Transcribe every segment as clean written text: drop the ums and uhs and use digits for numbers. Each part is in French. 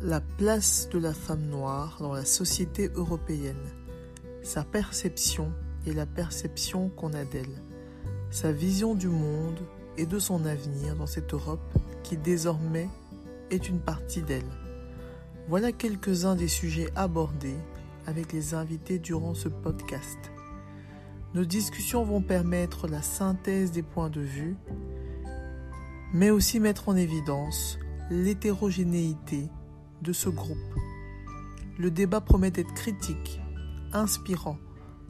La place de la femme noire dans la société européenne, sa perception et la perception qu'on a d'elle, sa vision du monde et de son avenir dans cette Europe qui désormais est une partie d'elle. Voilà quelques-uns des sujets abordés avec les invités durant ce podcast. Nos discussions vont permettre la synthèse des points de vue, mais aussi mettre en évidence l'hétérogénéité de ce groupe. Le débat promet d'être critique, inspirant,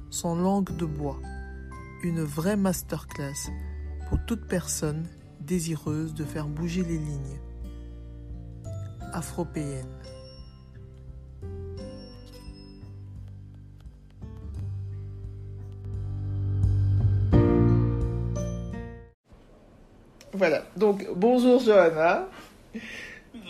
sans langue de bois. Une vraie masterclass pour toute personne désireuse de faire bouger les lignes. Afropéenne. Voilà, donc bonjour Johanna.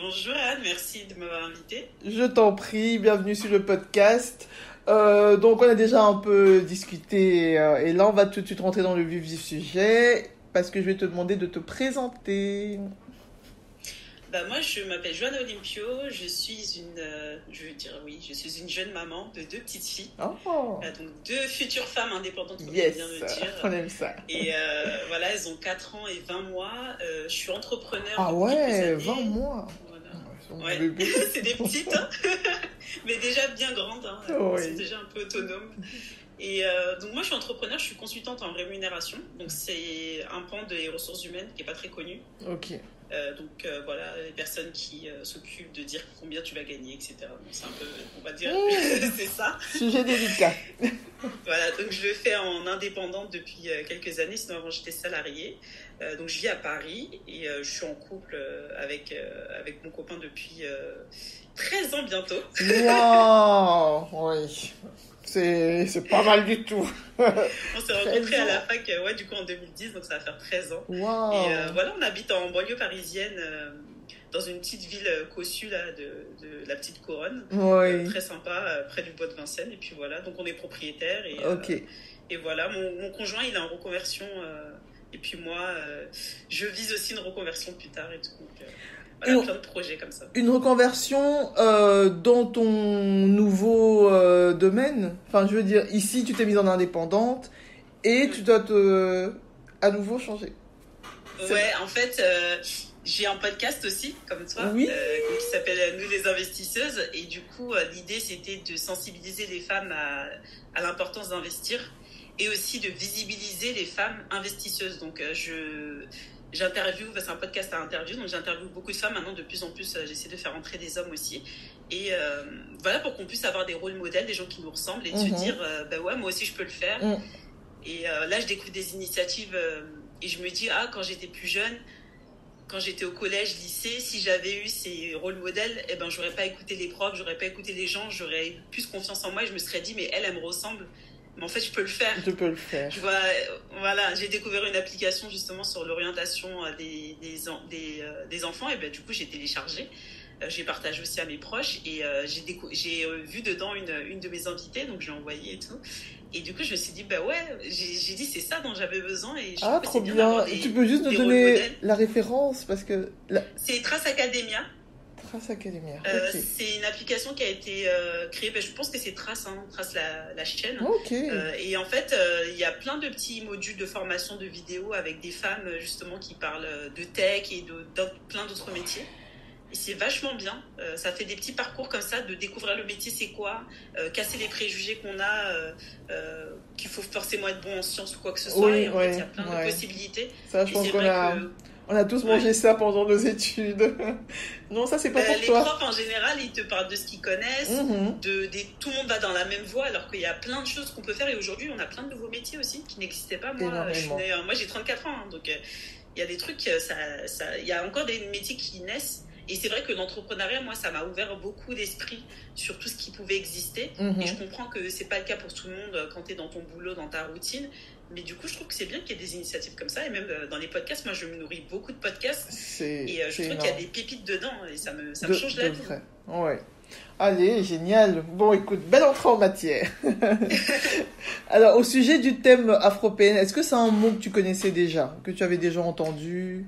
Bonjour Anne, merci de m'avoir invitée. Je t'en prie, bienvenue sur le podcast. Donc on a déjà un peu discuté et là on va tout de suite rentrer dans le vif du sujet parce que je vais te demander de te présenter. Moi je m'appelle Johanna Olympio, je suis une jeune maman de 2 petites filles. Oh. Donc 2 futures femmes indépendantes, comme Yes, bien le dire. On aime ça. Et voilà, elles ont 4 ans et 20 mois. Je suis entrepreneur. Ah ouais, 20 mois. Voilà. Ouais. C'est des petites, hein. Mais déjà bien grandes, hein. Oui. Elles sont déjà un peu autonomes. Et donc moi je suis entrepreneur, je suis consultante en rémunération. Donc c'est un pan des ressources humaines qui n'est pas très connu. Ok. Donc voilà, les personnes qui s'occupent de dire combien tu vas gagner, etc. Donc, c'est un peu, on va dire, c'est ça. Sujet délicat. Voilà, donc je le fais en indépendante depuis quelques années, sinon avant j'étais salariée. Donc je vis à Paris et je suis en couple avec mon copain depuis 13 ans bientôt. Wow. Oui. C'est pas mal du tout. On s'est rencontrés à la fac, du coup en 2010, donc ça va faire 13 ans. Wow. Et voilà, on habite en banlieue parisienne, dans une petite ville cossue là, de la petite couronne. Oui. Très sympa, près du bois de Vincennes. Et puis voilà, donc on est propriétaire. Et, Ok. Et voilà, mon conjoint, il est en reconversion. Et puis moi, je vise aussi une reconversion plus tard et tout. Donc, voilà, plein de projets comme ça. Une reconversion dans ton nouveau domaine. Enfin, je veux dire, ici, tu t'es mise en indépendante et tu dois à nouveau changer. Ouais, en fait, j'ai un podcast aussi, comme toi, oui. Qui s'appelle Nous les investisseuses. Et du coup, l'idée, c'était de sensibiliser les femmes à l'importance d'investir et aussi de visibiliser les femmes investisseuses. Donc, j'interviewe, c'est un podcast à interview, donc j'interviewe beaucoup de femmes. Maintenant, de plus en plus, j'essaie de faire entrer des hommes aussi. Et voilà, pour qu'on puisse avoir des rôles modèles, des gens qui nous ressemblent et de se dire, ouais, moi aussi, je peux le faire. Et là, je découvre des initiatives et je me dis, quand j'étais plus jeune, quand j'étais au collège, lycée, si j'avais eu ces rôles modèles, j'aurais pas écouté les profs, j'aurais pas écouté les gens, j'aurais eu plus confiance en moi et je me serais dit, mais elle me ressemble. Mais en fait, je peux le faire. Je peux le faire. Voilà, j'ai découvert une application justement sur l'orientation des enfants. Et du coup, j'ai téléchargé. J'ai partagé aussi à mes proches. Et j'ai vu dedans une de mes invitées. Donc, je l'ai envoyée et tout. Et du coup, je me suis dit, j'ai dit, c'est ça dont j'avais besoin. Et je trop bien. Tu peux juste nous donner la référence parce que... C'est Trace Academia. Trace Academia. Okay. C'est une application qui a été créée, je pense que c'est Trace, Trace la chaîne. Okay. Et en fait, il y a plein de petits modules de formation de vidéos avec des femmes justement qui parlent de tech et de plein d'autres métiers. Et c'est vachement bien. Ça fait des petits parcours comme ça, de découvrir le métier, c'est quoi, casser les préjugés qu'on a, qu'il faut forcément être bon en sciences ou quoi que ce soit. Et en fait, il y a plein de possibilités. Ça, je pense on a tous mangé ça pendant nos études. Non, ça, c'est pas pour les toi. Les profs, en général, ils te parlent de ce qu'ils connaissent. Tout le monde va dans la même voie, alors qu'il y a plein de choses qu'on peut faire. Et aujourd'hui, on a plein de nouveaux métiers aussi qui n'existaient pas. Moi, j'ai 34 ans. Donc, il y a des trucs, il y a encore des métiers qui naissent. Et c'est vrai que l'entrepreneuriat, moi, ça m'a ouvert beaucoup d'esprit sur tout ce qui pouvait exister. Et je comprends que c'est pas le cas pour tout le monde quand tu es dans ton boulot, dans ta routine. Mais du coup, je trouve que c'est bien qu'il y ait des initiatives comme ça. Et même dans les podcasts, moi, je me nourris beaucoup de podcasts. Et je trouve qu'il y a des pépites dedans. Et ça me change la vie. Ouais. Allez, génial. Bon, écoute, belle entrée en matière. Alors, au sujet du thème afropéenne, est-ce que c'est un mot que tu connaissais déjà, que tu avais déjà entendu ?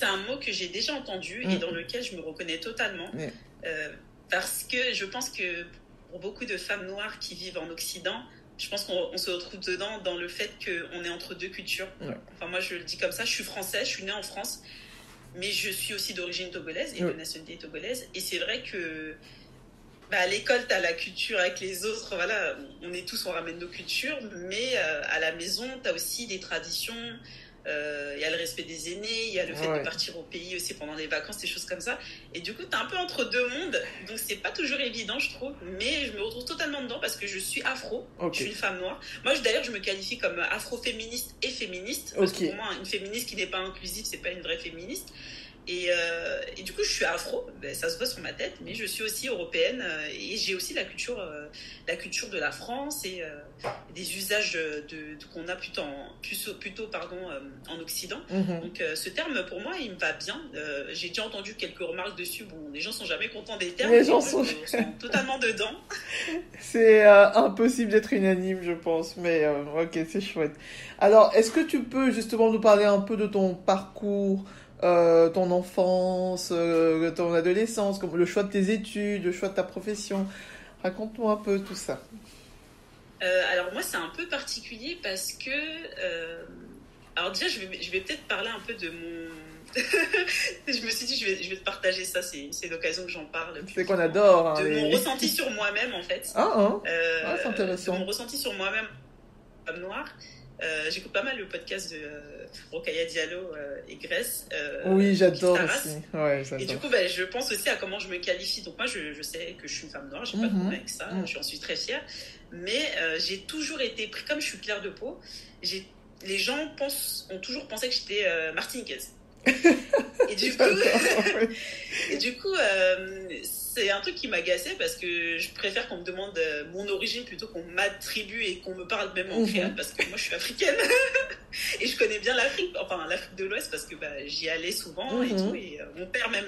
c'est un mot que j'ai déjà entendu et dans lequel je me reconnais totalement. Parce que je pense que pour beaucoup de femmes noires qui vivent en Occident, je pense qu'on se retrouve dedans dans le fait qu'on est entre deux cultures. Enfin, moi, je le dis comme ça, je suis française, je suis née en France, mais je suis aussi d'origine togolaise et de nationalité togolaise. Et c'est vrai que à l'école, tu as la culture avec les autres, voilà, on ramène nos cultures, mais à la maison, tu as aussi des traditions. Il y a le respect des aînés, il y a le fait de partir au pays aussi pendant les vacances, des choses comme ça. Et du coup, t'es un peu entre deux mondes, donc c'est pas toujours évident, je trouve. Mais je me retrouve totalement dedans parce que je suis afro, je suis une femme noire. Moi, d'ailleurs, je me qualifie comme afro-féministe et féministe. Parce que pour moi, une féministe qui n'est pas inclusive, c'est pas une vraie féministe. Et du coup, je suis afro, ça se voit sur ma tête, mais je suis aussi européenne et j'ai aussi la culture de la France et des usages qu'on a plutôt en Occident. Donc, ce terme, pour moi, il me va bien. J'ai déjà entendu quelques remarques dessus. Bon, les gens sont jamais contents des termes, les gens sont totalement dedans. C'est impossible d'être unanime, je pense, mais ok, c'est chouette. Alors, est-ce que tu peux justement nous parler un peu de ton parcours, ton enfance, ton adolescence, comme le choix de tes études, le choix de ta profession. Raconte-moi un peu tout ça. Alors moi, c'est un peu particulier parce que... alors déjà, je vais peut-être parler un peu de mon... je me suis dit, je vais te partager ça, c'est l'occasion que j'en parle. C'est qu'on adore. De mon ressenti sur moi-même, en fait. C'est intéressant. De mon ressenti sur moi-même, femme noire. J'écoute pas mal le podcast de Rokhaya Diallo et Grèce. Oui, j'adore aussi. Ouais, j'adore. Et du coup, je pense aussi à comment je me qualifie. Donc moi, je sais que je suis une femme noire, j'ai pas de problème avec ça, je suis très fière. Mais j'ai toujours été pris, comme je suis claire de peau, les gens ont toujours pensé que j'étais martiniquaise. Et du coup, c'est un truc qui m'agaçait parce que je préfère qu'on me demande mon origine plutôt qu'on m'attribue et qu'on me parle même en créole parce que moi je suis africaine et je connais bien l'Afrique de l'Ouest parce que j'y allais souvent et tout, et mon père même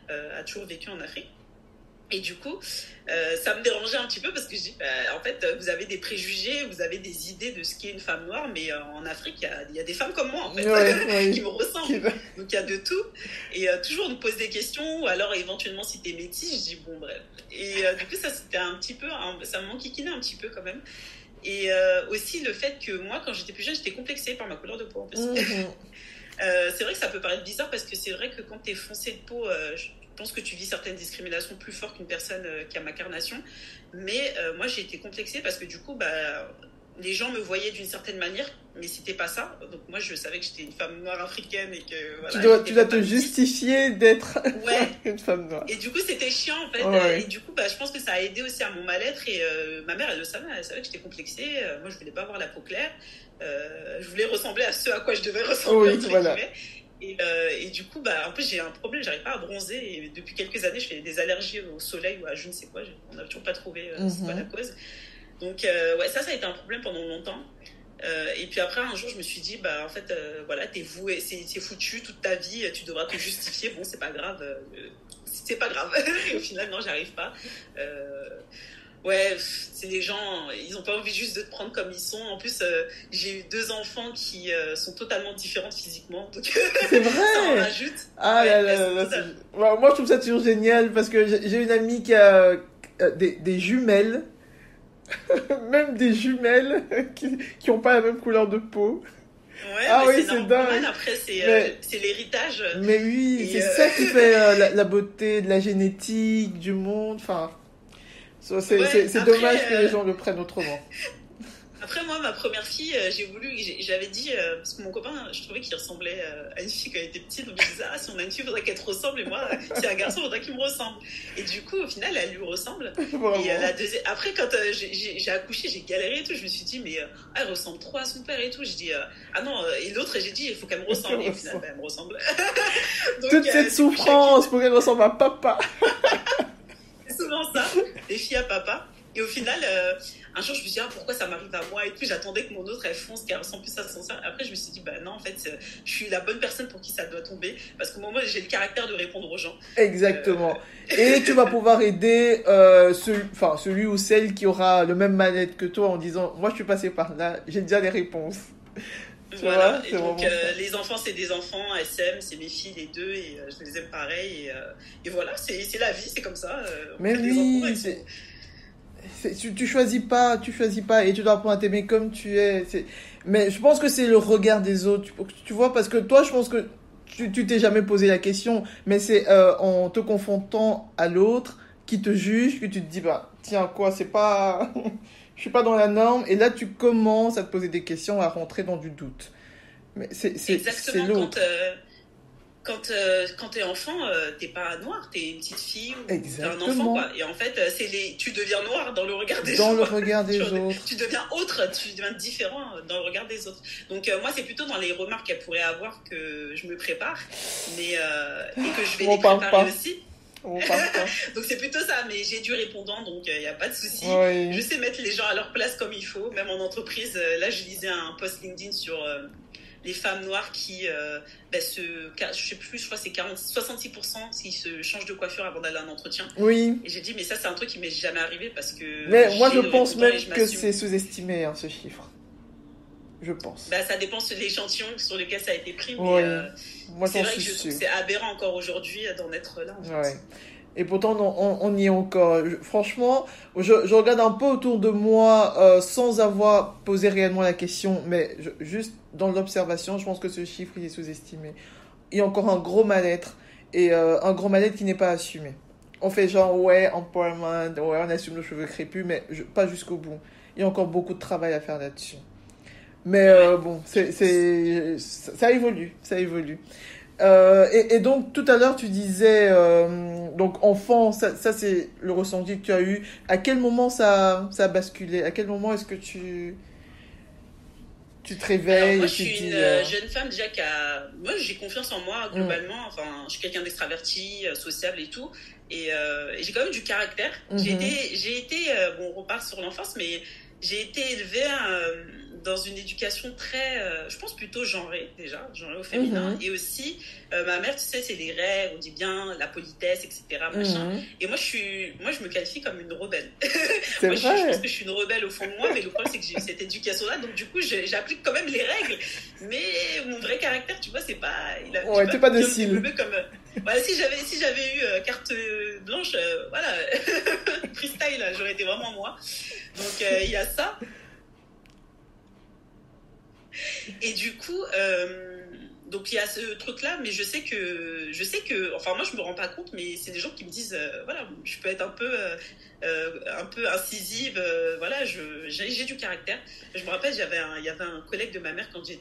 a toujours vécu en Afrique. Et du coup, ça me dérangeait un petit peu parce que je dis, en fait, vous avez des préjugés, vous avez des idées de ce qu'est une femme noire, mais en Afrique, il y a des femmes comme moi, en fait, qui me ressemblent. Donc, il y a de tout. Et toujours, on me pose des questions, ou alors éventuellement, si t'es métisse, je dis, bon, bref. Et du coup, ça, c'était un petit peu, ça m'enquiquinait un petit peu quand même. Et aussi le fait que moi, quand j'étais plus jeune, j'étais complexée par ma couleur de peau, en plus. C'est vrai que ça peut paraître bizarre parce que c'est vrai que quand t'es foncé de peau, je pense que tu vis certaines discriminations plus fortes qu'une personne qui a ma carnation. Mais moi, j'ai été complexée parce que du coup, les gens me voyaient d'une certaine manière, mais c'était pas ça. Donc moi, je savais que j'étais une femme noire africaine et que voilà. Tu dois te justifier d'être une femme noire. Et du coup, c'était chiant en fait. Et du coup, je pense que ça a aidé aussi à mon mal-être. Et ma mère, elle savait que j'étais complexée. Moi, je voulais pas avoir la peau claire. Je voulais ressembler à ce à quoi je devais ressembler. Et du coup, en plus, j'ai un problème, j'arrive pas à bronzer. Et depuis quelques années, je fais des allergies au soleil ou à je ne sais quoi. On n'a toujours pas trouvé c'est quoi la cause. Donc, ça a été un problème pendant longtemps. Et puis après, un jour, je me suis dit, en fait, voilà, t'es voué, c'est foutu toute ta vie, tu devras te justifier. Bon, c'est pas grave. C'est pas grave. Et au final, non, j'arrive pas. Ouais, c'est des gens, ils n'ont pas envie juste de te prendre comme ils sont. En plus, j'ai eu 2 enfants qui sont totalement différentes physiquement. Donc, c'est vrai. Ça en ajoute. Moi, je trouve ça toujours génial parce que j'ai une amie qui a des jumelles. Même des jumelles qui n'ont pas la même couleur de peau. Ouais, c'est dingue. Après, c'est l'héritage. Mais oui, c'est ça qui fait la beauté de la génétique, du monde. Enfin, c'est dommage que les gens le prennent autrement. Après, moi, ma première fille, j'avais dit, parce que mon copain, je trouvais qu'il ressemblait à une fille quand elle était petite, donc je disais, si on a une fille, il faudrait qu'elle te ressemble, et moi, si c'est un garçon, il faudrait qu'il me ressemble. Et du coup, au final, elle lui ressemble. Et après, quand j'ai accouché, j'ai galéré et tout, je me suis dit, mais elle ressemble trop à son père et tout. Je dis, non, et l'autre, j'ai dit, il faut qu'elle me ressemble. Et au final, elle me ressemble. Donc, toute cette souffrance pour qu'elle ressemble à papa. C'est souvent ça, les filles à papa. Et au final, un jour, je me suis dit, pourquoi ça m'arrive à moi? Et puis, j'attendais que mon autre, elle fonce, qu'elle ressemble plus à son sœur. Après, je me suis dit, non, en fait, je suis la bonne personne pour qui ça doit tomber. Parce qu'au moment où j'ai le caractère de répondre aux gens. Exactement. Et tu vas pouvoir aider celui ou celle qui aura le même mal-être que toi en disant, moi, je suis passé par là, j'ai déjà les réponses. Tu vois, Voilà, et c'est donc vraiment ça. les enfants c'est des enfants, elles s'aiment, c'est mes filles les deux, et je les aime pareil, et voilà, c'est la vie, c'est comme ça, on Mais fait des enfants, oui, tu choisis pas et tu dois apprendre à t'aimer comme tu es. Mais je pense que c'est le regard des autres. Tu vois, parce que toi, je pense que tu t'es jamais posé la question, mais c'est en te confrontant à l'autre qui te juge que tu te dis, bah, tiens, quoi, c'est pas. Je suis pas dans la norme. Et là, tu commences à te poser des questions, à rentrer dans du doute. Mais c'est exactement, l'autre. quand t'es enfant, t'es pas noir, t'es une petite fille ou t'es un enfant, Exactement. quoi. Et en fait, tu deviens noir dans le regard des Dans gens. le regard tu, des autres. tu deviens autre, tu deviens différent dans le regard des autres. Donc moi, c'est plutôt dans les remarques qu'elle pourrait avoir que je me prépare, et que je vais On les parle préparer pas. aussi. On parle pas. Donc c'est plutôt ça, mais j'ai du répondant, donc il n'y a pas de souci. Je Oui. sais mettre les gens à leur place comme il faut, même en entreprise. Là, je lisais un post LinkedIn sur les femmes noires qui je sais plus, je crois que c'est 66% s'ils se changent de coiffure avant d'aller à un entretien. Oui. Et j'ai dit, mais ça, c'est un truc qui m'est jamais arrivé parce que Mais moi, j'ai je le pense répondant même et je que m'assume. c'est sous-estimé, hein, ce chiffre. Je pense. Bah, ça dépend de l'échantillon sur lequel ça a été pris, mais Oui. Moi, c'est j'en vrai que suis je trouve sûre. que c'est aberrant encore aujourd'hui d'en être là, en Ouais. fait. Et pourtant, on y est encore. Franchement, je regarde un peu autour de moi sans avoir posé réellement la question, mais juste dans l'observation, je pense que ce chiffre, il est sous-estimé. Il y a encore un gros mal-être, et un gros mal-être qui n'est pas assumé. On fait genre, ouais, empowerment, ouais, on assume nos cheveux crépus, mais pas jusqu'au bout. Il y a encore beaucoup de travail à faire là-dessus. Mais Ouais, bon, je pense. ça évolue, ça évolue. Et donc, tout à l'heure, tu disais, donc, enfant, ça c'est le ressenti que tu as eu. À quel moment ça a basculé? À quel moment est-ce que tu te Alors réveilles moi et je tu te suis une dis, jeune femme déjà moi j'ai confiance en moi hum, globalement, enfin je suis quelqu'un d'extraverti, sociable et tout, et j'ai quand même du caractère. mhm, J'ai été bon, on repart sur l'enfance, mais j'ai été élevée dans une éducation très, je pense plutôt genrée déjà, genrée au féminin, mhm, et aussi ma mère, tu sais, c'est les règles, on dit bien la politesse, etc. Machin. mhm. Et moi je me qualifie comme une rebelle. C'est Je pense vrai. que je suis une rebelle au fond de moi, mais le problème c'est que j'ai eu cette éducation-là, donc du coup j'applique quand même les règles. Mais mon vrai caractère, tu vois, c'est pas, j'ai Ouais, pas t'es pas bien me docile. développer comme. Voilà, si j'avais eu carte blanche, voilà, freestyle, j'aurais été vraiment moi. Donc il y a ça. Et du coup, donc il y a ce truc-là, mais je sais que, enfin moi je me rends pas compte, mais c'est des gens qui me disent, voilà, je peux être un peu incisive, voilà, j'ai du caractère. Je me rappelle, il y avait un collègue de ma mère quand je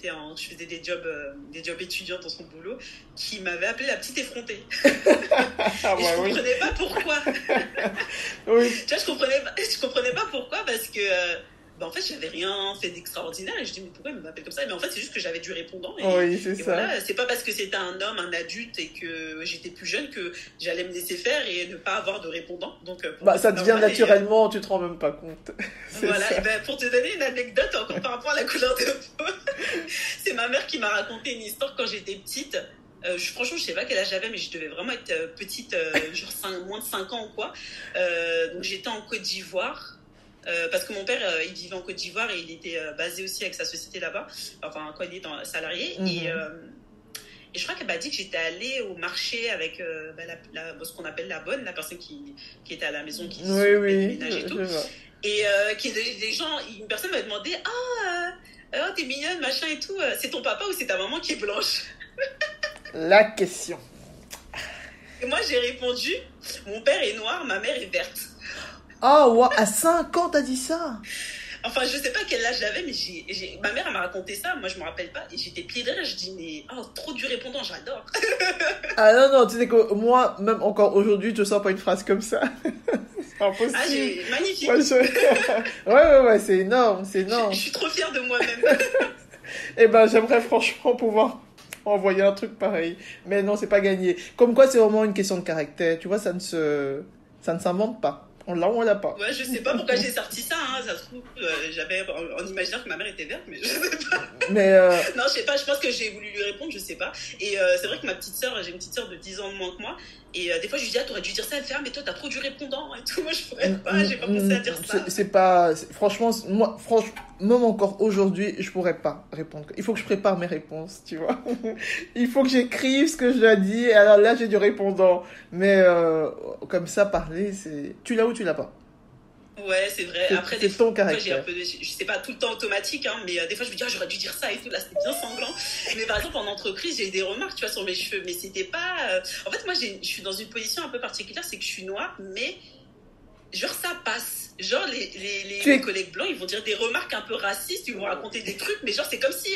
faisais des jobs étudiants dans son boulot, qui m'avait appelé la petite effrontée. Ah Et je ouais, oui. comprenais pas pourquoi. Oui. Tu vois, je comprenais pas pourquoi, parce que en fait, j'avais rien fait d'extraordinaire, et je dis, mais pourquoi il m'appelle comme ça? Mais en fait, c'est juste que j'avais du répondant, Oui, c'est et ça. voilà, c'est pas parce que c'était un homme, un adulte, et que j'étais plus jeune que j'allais me laisser faire et ne pas avoir de répondant. Donc pour Bah, moi, ça c'est te vient normal. naturellement, tu te rends même pas compte. C'est Voilà, et ça. ben pour te donner une anecdote encore par rapport à la couleur de peau, c'est ma mère qui m'a raconté une histoire quand j'étais petite. Franchement, je sais pas quel âge j'avais, mais je devais vraiment être petite, genre moins de 5 ans ou quoi. Donc j'étais en Côte d'Ivoire. Parce que mon père, il vivait en Côte d'Ivoire et il était basé aussi avec sa société là-bas, enfin quand il était salarié. Mhm. Et je crois qu'elle m'a dit que j'étais allée au marché avec ce qu'on appelle la bonne, la personne qui était à la maison, qui Oui, s'occupait du oui, ménage et je tout. vois. Et une personne m'a demandé, oh, t'es mignonne, machin et tout, c'est ton papa ou c'est ta maman qui est blanche? La question. Et moi j'ai répondu, mon père est noir, ma mère est verte. Ah, ouais, à 5 ans, t'as dit ça? Enfin, je sais pas quel âge j'avais, mais ma mère elle m'a raconté ça, moi je me rappelle pas, et j'étais pliée de rire, je dis, mais trop du répondant, j'adore. Ah non, non, tu sais que moi, même encore aujourd'hui, je sors pas une phrase comme ça. C'est impossible. Magnifique. Ouais, ouais, c'est énorme, c'est Je énorme. suis trop fière de moi-même. Eh ben, j'aimerais franchement pouvoir envoyer un truc pareil. Mais non, c'est pas gagné. Comme quoi, c'est vraiment une question de caractère. Tu vois, ça ne s'invente pas. On l'a ou on l'a pas. Ouais, je sais pas pourquoi j'ai sorti ça, hein. Ça se trouve, j'avais en imaginaire que ma mère était verte, mais je sais pas. Mais Non, je sais pas, je pense que j'ai voulu lui répondre, je sais pas. Et c'est vrai que ma petite sœur, j'ai une petite sœur de 10 ans de moins que moi, et des fois je lui dis, ah, t'aurais dû dire ça, elle fait, ah, mais toi t'as trop du répondant et tout, moi je pourrais pas, j'ai pas pensé à dire ça. C'est pas... Franchement, moi, même encore aujourd'hui, je pourrais pas répondre. Il faut que je prépare mes réponses, tu vois. Il faut que j'écrive ce que je dois dire, et alors là, j'ai du répondant. Mais comme ça, parler, c'est... Tu l'as ou tu l'as pas? Ouais, c'est vrai. Après, c'est ton caractère. J'ai un peu, je sais pas tout le temps automatique, hein, mais des fois je me dis, ah, j'aurais dû dire ça et tout, là c'était bien sanglant. Mais par exemple, en entreprise, j'ai eu des remarques, tu vois, sur mes cheveux, mais c'était pas. En fait, moi, je suis dans une position un peu particulière, c'est que je suis noire, mais genre ça passe. Genre, les collègues blancs, ils vont dire des remarques un peu racistes, ils vont raconter des trucs, mais genre, c'est comme si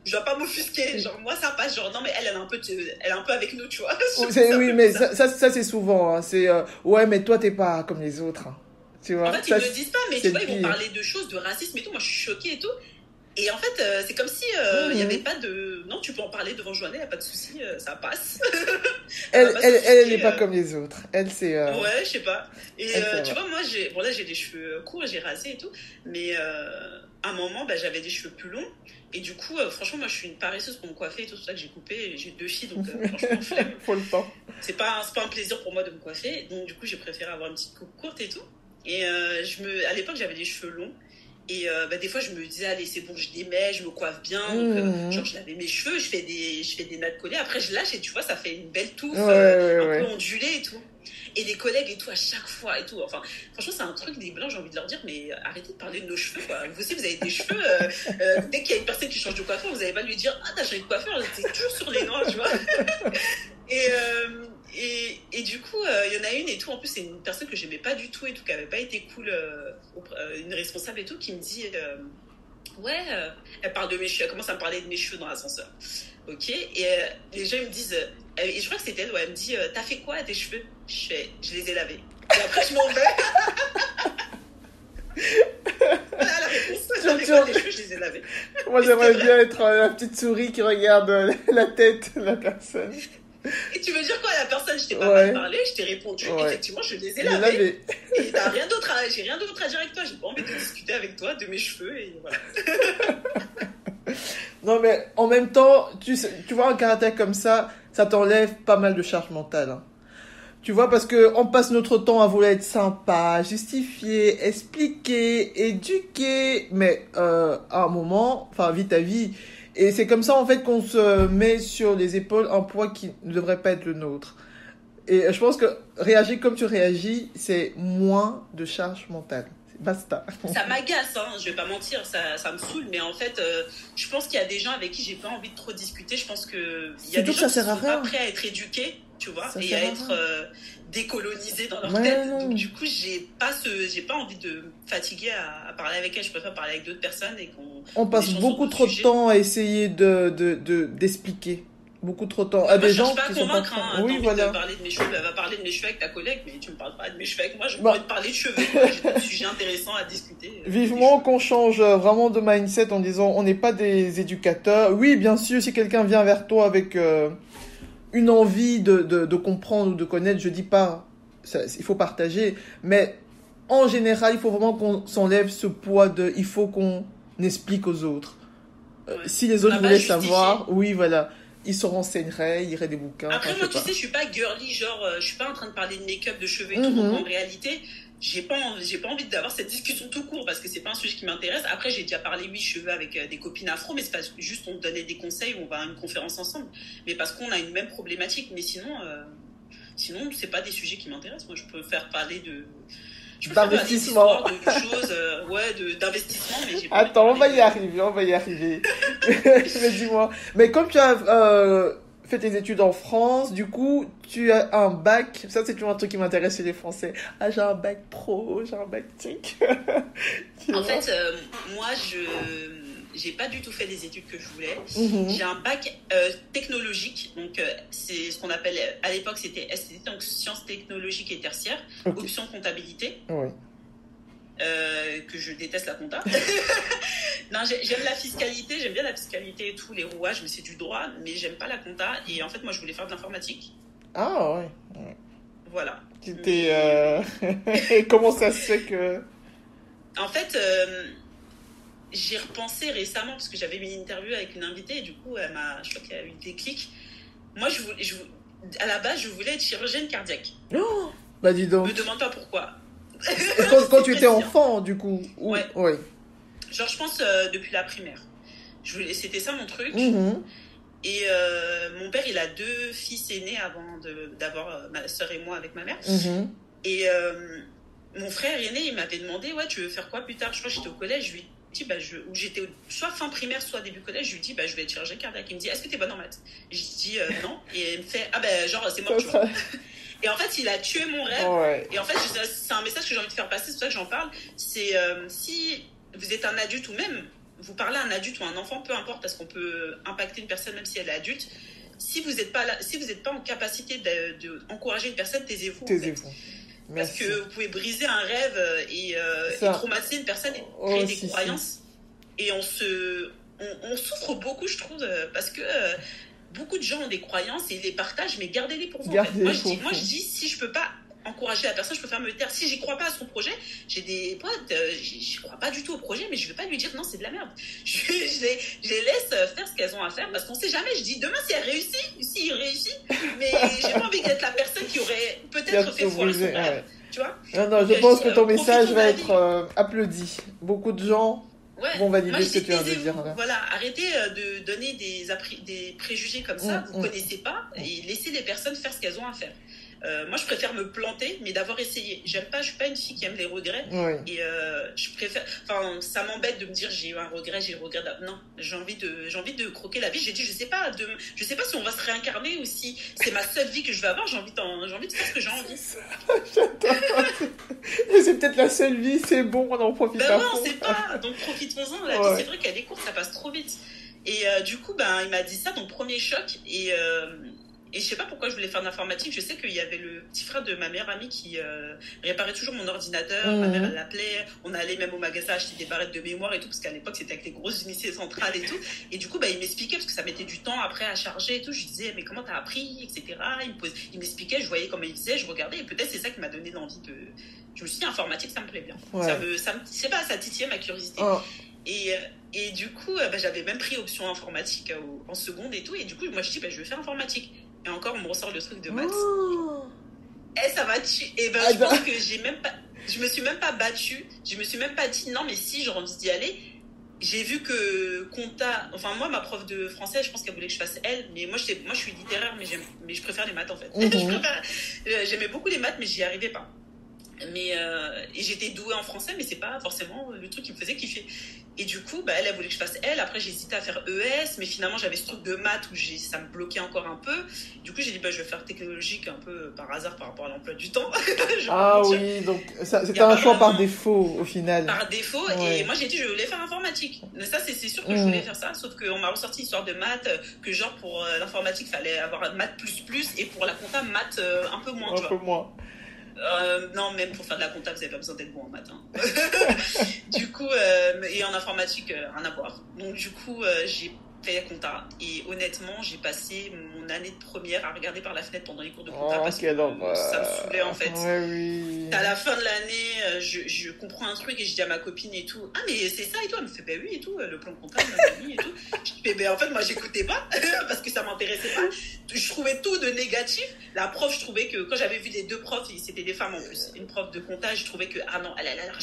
je dois pas m'offusquer. Genre, moi, ça passe. Genre, non, mais elle est un peu avec nous, tu vois. Oui, mais ça c'est souvent. Hein, c'est, ouais, mais toi, t'es pas comme les autres. Hein. Tu vois, en fait, ils ne le disent pas, mais tu vois, ils vont parler de choses, de racisme et tout. Moi, je suis choquée et tout. Et en fait, c'est comme si il n'y avait pas de... Non, tu peux en parler devant Joanne, il n'y a pas de souci, ça passe. Elle n'est pas comme les autres. Elle, c'est... Ouais, je sais pas. Et tu vois, moi, là, j'ai des cheveux courts, j'ai rasé et tout. Mais à un moment, j'avais des cheveux plus longs. Et du coup, franchement, moi, je suis une paresseuse pour me coiffer et tout. C'est pour ça que j'ai coupé. J'ai 2 filles, donc franchement, flemme. Faut le temps. C'est pas un plaisir pour moi de me coiffer. Donc, du coup, j'ai préféré avoir une petite coupe courte et tout. Et à l'époque, j'avais des cheveux longs. Et des fois, je me disais, allez, c'est bon, je démêle, je me coiffe bien. Donc, genre, je lavais mes cheveux, je fais des nattes collées. Après, je lâche et tu vois, ça fait une belle touffe, un peu ondulée et tout. Et les collègues et tout, à chaque fois et tout. Enfin, franchement, c'est un truc des blancs, j'ai envie de leur dire, mais arrêtez de parler de nos cheveux, quoi. Vous aussi, vous avez des cheveux. Dès qu'il y a une personne qui change de coiffeur, vous n'allez pas lui dire, ah, t'as changé de coiffeur, c'est toujours sur les noirs, tu vois. Et du coup, il y en a une et tout. En plus, c'est une personne que j'aimais pas du tout et tout, qui avait pas été cool, une responsable et tout, qui me dit ouais, elle parle de mes cheveux, elle commence à me parler de mes cheveux dans l'ascenseur. Ok, et les gens ils me disent, et je crois que c'était elle, ouais, elle me dit, t'as fait quoi à tes cheveux? Je les ai lavés. Et après, je m'en vais. Voilà la réponse. J'avais quoi tes cheveux, je les ai lavés. Moi, j'aimerais bien être la petite souris qui regarde la tête de la personne. Et tu veux dire quoi à la personne? Je t'ai pas mal parlé, je t'ai répondu, effectivement, je les ai lavés. Et j'ai rien d'autre à dire avec toi, j'ai pas envie de discuter avec toi de mes cheveux, et voilà. Non, mais en même temps, tu vois, un caractère comme ça t'enlève pas mal de charge mentale. Hein. Tu vois, parce qu'on passe notre temps à vouloir être sympa, justifier, expliquer, éduquer, mais à un moment, enfin, vis ta vie. Et c'est comme ça, en fait, qu'on se met sur les épaules un poids qui ne devrait pas être le nôtre. Et je pense que réagir comme tu réagis, c'est moins de charge mentale. Basta. Ça m'agace, hein, je vais pas mentir, ça me saoule, mais en fait, je pense qu'il y a des gens avec qui j'ai pas envie de trop discuter. Je pense que il y a des gens qui sont pas prêts à être éduqués, tu vois, et à être décolonisés dans leur tête. Non. Donc du coup, j'ai pas envie de me fatiguer à parler avec elles. Je préfère parler avec d'autres personnes et on passe beaucoup trop de temps à essayer d'expliquer. Beaucoup trop de temps à des gens qui sont pas hein, oui, voilà. De parler de mes cheveux, elle va parler de mes cheveux avec ta collègue, mais tu me parles pas de mes cheveux avec moi. Je pourrais te parler de cheveux. J'ai des sujets intéressants à discuter. Vivement qu'on change vraiment de mindset en disant on n'est pas des éducateurs. Oui, bien sûr, si quelqu'un vient vers toi avec une envie de comprendre ou de connaître, je dis pas, il faut partager, mais en général, il faut vraiment qu'on s'enlève ce poids de il faut qu'on explique aux autres. Si les autres voulaient savoir, oui, voilà. Ils se renseigneraient, ils iraient des bouquins. Après, moi, tu sais, je suis pas girly, genre, je suis pas en train de parler de make-up, de cheveux et tout. Donc, en réalité, j'ai pas envie d'avoir cette discussion tout court parce que c'est pas un sujet qui m'intéresse. Après, j'ai déjà parlé, oui, cheveux avec des copines afro, mais c'est pas juste on donnait des conseils ou on va à une conférence ensemble. Mais parce qu'on a une même problématique. Mais sinon, c'est pas des sujets qui m'intéressent. Moi, je peux faire parler d'investissement, d'investissement, mais j'ai pas. Attends, on va y arriver. Mais dis-moi. Mais comme tu as fait tes études en France, du coup, tu as un bac. Ça, c'est toujours un truc qui m'intéresse chez les Français. Ah, j'ai un bac pro, j'ai un bac TIC. En fait, moi, j'ai pas du tout fait les études que je voulais. J'ai un bac technologique, donc c'est ce qu'on appelle, à l'époque c'était STT, donc sciences technologiques et tertiaires, option comptabilité. Oui. Que je déteste la compta. Non, j'aime la fiscalité, j'aime bien la fiscalité et tout, les rouages, mais c'est du droit, mais j'aime pas la compta. Et en fait, moi, je voulais faire de l'informatique. Ah ouais. Voilà. Tu t'es... Et comment ça se fait que... En fait, j'ai repensé récemment, parce que j'avais mis une interview avec une invitée, et du coup, je crois qu'elle a eu le déclic. Moi, à la base, je voulais être chirurgienne cardiaque. Oh, bah dis donc. Me demande pas pourquoi. Quand tu étais enfant, du coup. Ouais. Ouais. Genre, je pense depuis la primaire. C'était ça mon truc. Mm-hmm. Et mon père, il a 2 fils aînés avant d'avoir ma soeur et moi avec ma mère. Mm-hmm. Et mon frère aîné, il m'avait demandé, ouais, tu veux faire quoi plus tard? Je crois que j'étais au collège. Je lui ai dit, ou j'étais soit fin primaire, soit début collège. Je lui ai dit, je vais être chirurgien cardiaque. Il me dit, est-ce que t'es bonne en maths? Je lui dis, non. Et il me fait, genre, c'est moi que tu vois. Et en fait, il a tué mon rêve. Ouais. Et en fait, c'est un message que j'ai envie de faire passer, c'est pour ça que j'en parle. C'est si vous êtes un adulte ou même vous parlez à un adulte ou à un enfant, peu importe, parce qu'on peut impacter une personne même si elle est adulte. Si vous n'êtes pas en capacité d'encourager une personne, taisez-vous. Taisez-vous. Parce que vous pouvez briser un rêve et traumatiser une personne et créer des croyances. Et on souffre beaucoup, je trouve, parce que beaucoup de gens ont des croyances et ils les partagent, mais gardez-les pour vous. Moi, je dis, si je peux pas encourager la personne, je préfère me taire. Si j'y crois pas à son projet, j'ai des potes, j'y crois pas du tout au projet, mais je vais pas lui dire non, c'est de la merde. Je les laisse faire ce qu'elles ont à faire parce qu'on sait jamais. Je dis demain si il réussit, mais j'ai pas envie d'être la personne qui aurait peut-être fait foirer son rêve. Tu vois? Non, je pense que ton message va être applaudi. Beaucoup de gens vont valider ce que tu viens de dire. Voilà, arrêtez de donner des préjugés comme ça. Vous connaissez pas et laissez les personnes faire ce qu'elles ont à faire. Moi, je préfère me planter, mais d'avoir essayé. Je suis pas une fille qui aime les regrets. Ouais. Et je préfère. Enfin, ça m'embête de me dire j'ai eu un regret, j'ai le regret. Non, j'ai envie de croquer la vie. J'ai dit, je sais pas si on va se réincarner ou si c'est ma seule vie que je vais avoir. J'ai envie de faire ce que j'ai envie. C'est peut-être la seule vie, c'est bon, on en profite à fond. On sait pas. Donc profitons-en. La vie, c'est vrai qu'elle est courte, ça passe trop vite. Et du coup, il m'a dit ça, donc premier choc. Et je sais pas pourquoi je voulais faire de l'informatique. Je sais qu'il y avait le petit frère de ma meilleure amie qui réparait toujours mon ordinateur. Ma mère, elle l'appelait. On allait même au magasin acheter des barrettes de mémoire et tout, parce qu'à l'époque, c'était avec les grosses unités centrales et tout. Et du coup, il m'expliquait, parce que ça mettait du temps après à charger et tout. Je lui disais, mais comment t'as appris, etc. Il m'expliquait, je voyais comment il faisait, je regardais. Et peut-être c'est ça qui m'a donné l'envie de... Je me suis dit, informatique, ça me plaît bien. Ouais. Je sais pas, ça titillait ma curiosité. Oh. Et du coup, j'avais même pris option informatique en seconde et tout. Et du coup, moi, je dis, je vais faire informatique. Et encore, on me ressort le truc de maths. Oh. Et ça m'a tué. Et je pense que je me suis même pas battue. Je me suis même pas dit, non, mais si j'ai envie d'y aller. J'ai vu que compta... Enfin, moi, ma prof de français, je pense qu'elle voulait que je fasse elle. Mais moi, je suis littéraire, mais je préfère les maths, en fait. J'aimais beaucoup les maths, mais j'y arrivais pas. Et j'étais douée en français, mais c'est pas forcément le truc qui me faisait kiffer. Et du coup, elle voulait que je fasse elle. Après, j'hésitais à faire ES, mais finalement, j'avais ce truc de maths où ça me bloquait encore un peu. Du coup, j'ai dit, je vais faire technologique un peu par hasard par rapport à l'emploi du temps. Oui, donc c'était un choix par défaut au final. Par défaut, ouais. Et moi, j'ai dit, je voulais faire informatique. Mais ça, c'est sûr que je voulais faire ça, sauf qu'on m'a ressorti l'histoire de maths, que genre pour l'informatique, il fallait avoir maths plus, et pour la compta, maths un peu moins. Un peu moins. Non, même pour faire de la compta, vous n'avez pas besoin d'être bon en maths. Du coup, et en informatique, rien à voir. Donc, du coup, j'ai fait compta. Et honnêtement, j'ai passé mon année de première à regarder par la fenêtre pendant les cours de compta parce que ça me saoulait en fait. Ouais, oui. À la fin de l'année, je comprends un truc et je dis à ma copine et tout, ah, mais c'est ça et tout. Elle me fait, oui et tout, le plan comptable, et tout. Je fais, en fait, moi, j'écoutais pas parce que ça m'intéressait pas. Je trouvais tout de négatif. La prof, je trouvais que quand j'avais vu les 2 profs, c'était des femmes en plus. Une prof de compta, je trouvais que, ah non, elle a l'air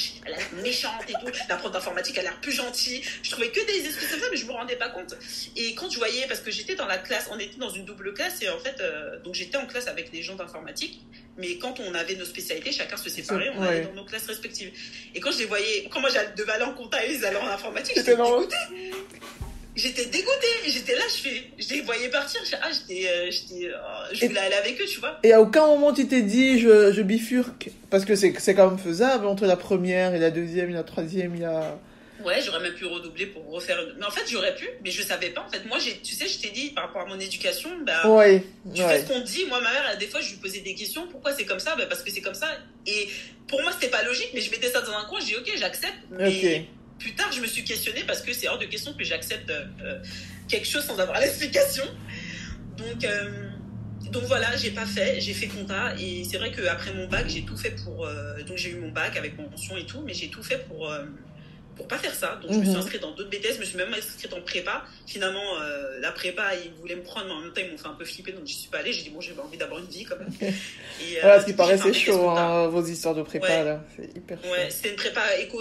méchante et tout. La prof d'informatique, elle a l'air plus gentille. Je trouvais que des excuses comme ça, mais je me rendais pas compte. Et quand je voyais, parce que j'étais dans la classe, on était dans une double classe, et en fait, donc j'étais en classe avec les gens d'informatique, mais quand on avait nos spécialités, chacun se séparait, on allait dans nos classes respectives. Et quand je les voyais, quand moi devais aller en compta et ils allaient en informatique, j'étais dégoûtée. J'étais là, je les voyais partir. Je voulais aller avec eux, tu vois. Et à aucun moment tu t'es dit, je bifurque, parce que c'est quand même faisable entre la première et la deuxième et la troisième, il y a... Ouais, j'aurais même pu redoubler pour refaire... Mais en fait, j'aurais pu, mais je savais pas. En fait, moi, tu sais, je t'ai dit, par rapport à mon éducation, tu fais ce qu'on te dit. Moi, ma mère, des fois, je lui posais des questions. Pourquoi c'est comme ça? Parce que c'est comme ça. Et pour moi, c'était pas logique, mais je mettais ça dans un coin. Je dis, ok, j'accepte. Mais plus tard, je me suis questionnée parce que c'est hors de question que j'accepte quelque chose sans avoir l'explication. Donc... Donc voilà, j'ai pas fait, j'ai fait compta et c'est vrai qu'après mon bac, j'ai tout fait pour. Donc j'ai eu mon bac avec mention et tout, mais j'ai tout fait pour pas faire ça. Donc je me suis inscrite dans d'autres BTS, je me suis même inscrite en prépa. Finalement, la prépa, ils voulaient me prendre, mais en même temps, ils m'ont fait un peu flipper, donc j'y suis pas allée. J'ai dit, bon, j'avais envie d'avoir une vie quand même. Et, voilà, ce qui paraît, c'est chaud, hein, vos histoires de prépa, là. C'est hyper chaud. Ouais, c'était une prépa éco.